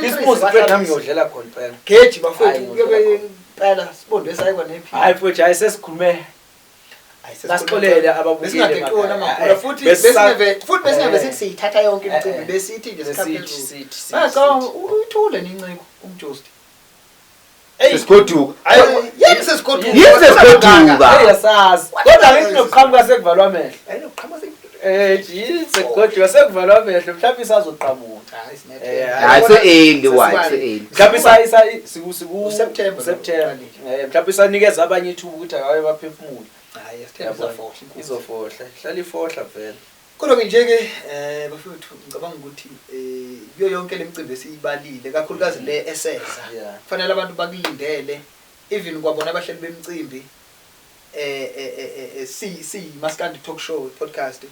isimuzi kwethu nami ngiyodlela khona phela. Geji bafethu kuyobe phela sibonde sayikwa nephi. Hayi mfowethu hayi sesikhulume. Sasixolele ababukeli besingageqona amagula futhi besingeve sithi siyithatha yonke imicimbi besithi nje sikhaphe. Maka uthule ninciko umjosti. Sesigoduka. Yini sesigoduka? Yini sesigoduka? Yasazi. Kodwa ngithi nokuqhamuka sekuvalwa amehlo. Hayi nokuqhamuka yini sekugoduka sekuvalwa amehlo mhlawumbe isazoqhamuka. Hayi se-early why se-early. Mhlawumbe siku September. Mhlawumbe isanikeza abanye ithuba ukuthi akawe baphefumule. Hayi September izofohla hlala ifohla vele. Kodwa ke nje ke bafethu ngicabanga ukuthi kuyo yonke lemicimbi esiyibalile kakhulukazi le eseza kufanele abantu bakulindele even kwabona abahleli bemicimbi si Maskandi Talk Show podcast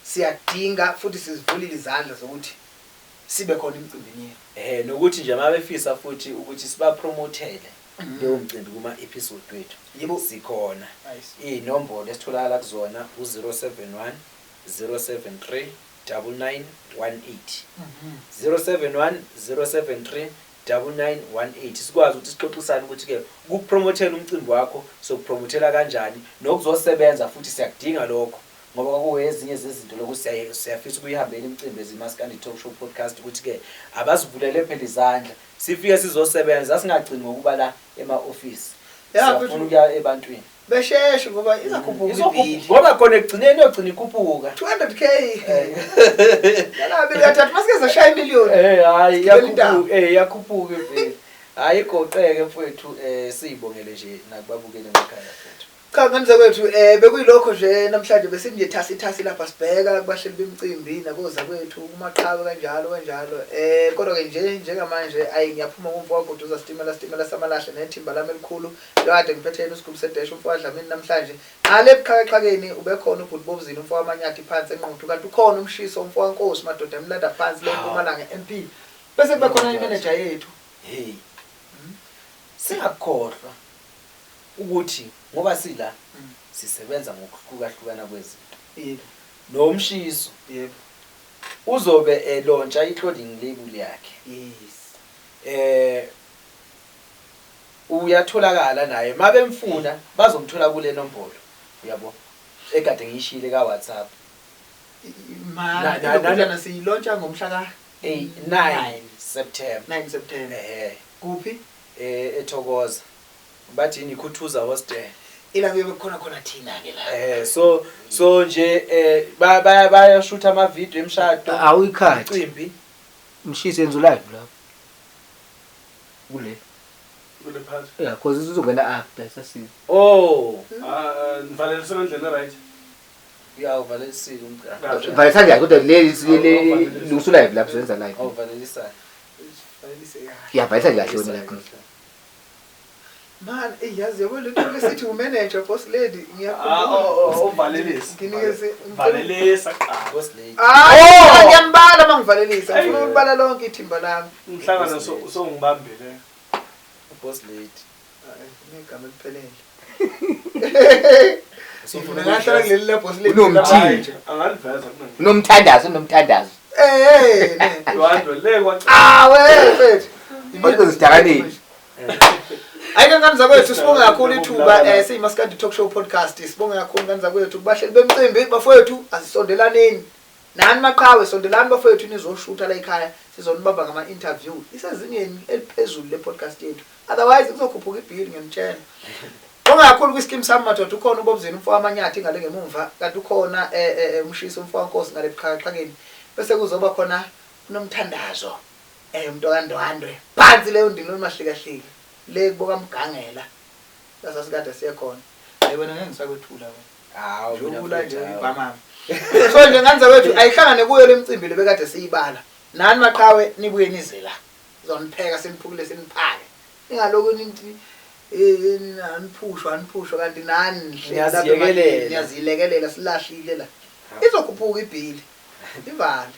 siyadinga futhi sizivulile izandla zokuthi sibe khona emicimbini yethu nokuthi nje mabefisa futhi ukuthi siba promothele leyo mcimbi kuma episode wethu yebo sikhona inombolo esitholakala kuzona u071 073 9918 071 073 9918 sikwazi ukuthi sixoxisane ukuthi ke ukupromothela umcimbi wakho sokupromothela kanjani nokuzosebenza futhi siyakudinga lokho ngoba kwakuyezinye zezinto lokuthi siyafisa ukuyihambela imicimbi eziMaskandi Talk Show podcast ukuthi ke abasivulele phela izandla sifike sizosebenza singagcini ngokuba la ema-office siyafuna ukuya ebantwini besheshe ngoba izakhuphuka ngoba khona ekugcineni yogcina ikhuphuka 200k yalabe uyathatha masike zashaya imillion hayi yakhuphuka yakhuphuka vele hayi igoqeke mfowethu siyibongele nje nakubabukele emakhaya mfowethu kanganize kwethu bekuyilokho nje namhlanje besinje thasi lapha sibheka kubahleli bemicimbi naboza kwethu kumaqhawe kanjalo kodwa ke nje njengamanje ayi ngiyaphuma kumfo wakho uduza stimela samalahle nethimba lami elikhulu kade ngiphethe usigubhu sedash umfo wadlamini namhlanje ngale ebuxhakaxhakeni ubekhona ubhuti bobuzini umfo wamanyathi phansi enquthu kanti ukhona umshiso umfo wankosi madoda emlanda phansi leMpumalanga MP bese kube khona imanager yethu singakhohlwa ukuthi ngoba sila sisebenza ngokuhlukahlukana kwezinto yebo nomshiso yebo uzobe launcha i-clothing label yakhe yes uyatholakala naye mabemfuna bazomthola kule nombolo uyabo ekade ngishile ka WhatsApp mana siyilauncha ngomhla ka 9 September kuphi eThokoza bathi nikhuthuza hostel ila bebe khona thina ke la so nje bayashutha ama video emshado awuyikhathi imicimbi umshisi yenza live lapho kule phansi yeah cause izongena after sasizi nivalele sendlene right uyavalelisile umgqa valisa njani kodwa le lusu live lapho senza live awuvalelisa yeah valisa kahle wena lapho man yazi yabo lento lesithi umanager boss lady uvalelisa nginikeze valelisa boss lady ngiyambala mangivalelisa ngifuna ukubala lonke ithimba lami umhlangano songibambele boss lady ngigama liphelele sofuna ngahlala kuleli la boss lady unomthinje angaliveza unomthandazo wandwe le kwacha wethu Bakuzidakanile. Ayike ngani zakwethu sibonga kakhulu ithuba siMaskandi Talk Show podcast. Sibonga kakhulu ngani zakwethu kubahleli bemicimbi bafowethu asisondelaneni. Nani maqhawe sondelani bafowethu nizoshutha la ekhaya sizonibamba ngama interview. Isezingeni eliphezulu le podcast yethu. Otherwise kuzokhuphuka ibill ngemtshela. Bonga kakhulu kwischeme sami madoda ukhona ubobuzini umfo wamanyathi ngale ngemumva kanti ukhona umshisi umfo wankosi ngale buxhakaxhakeni. Bese kuzoba khona unomthandazo. Umuntu kaNdwandwe. Phansi leyo ndilo mahlikahliki. Le kuboka mgangela sasikade siyekhona ayibona ngeke ngisakwethula wena hawo ujula nje ibhamama so nje nganza wethu ayihlangane kuyo lemicimbi lebekade siyibala nani maqhawe nibuye nize la zonipheka seniphukule seniphake ingaloku nithi aniphushwa kanti nani niyazilekelela silahlile la izokhuphuka ibhili ivale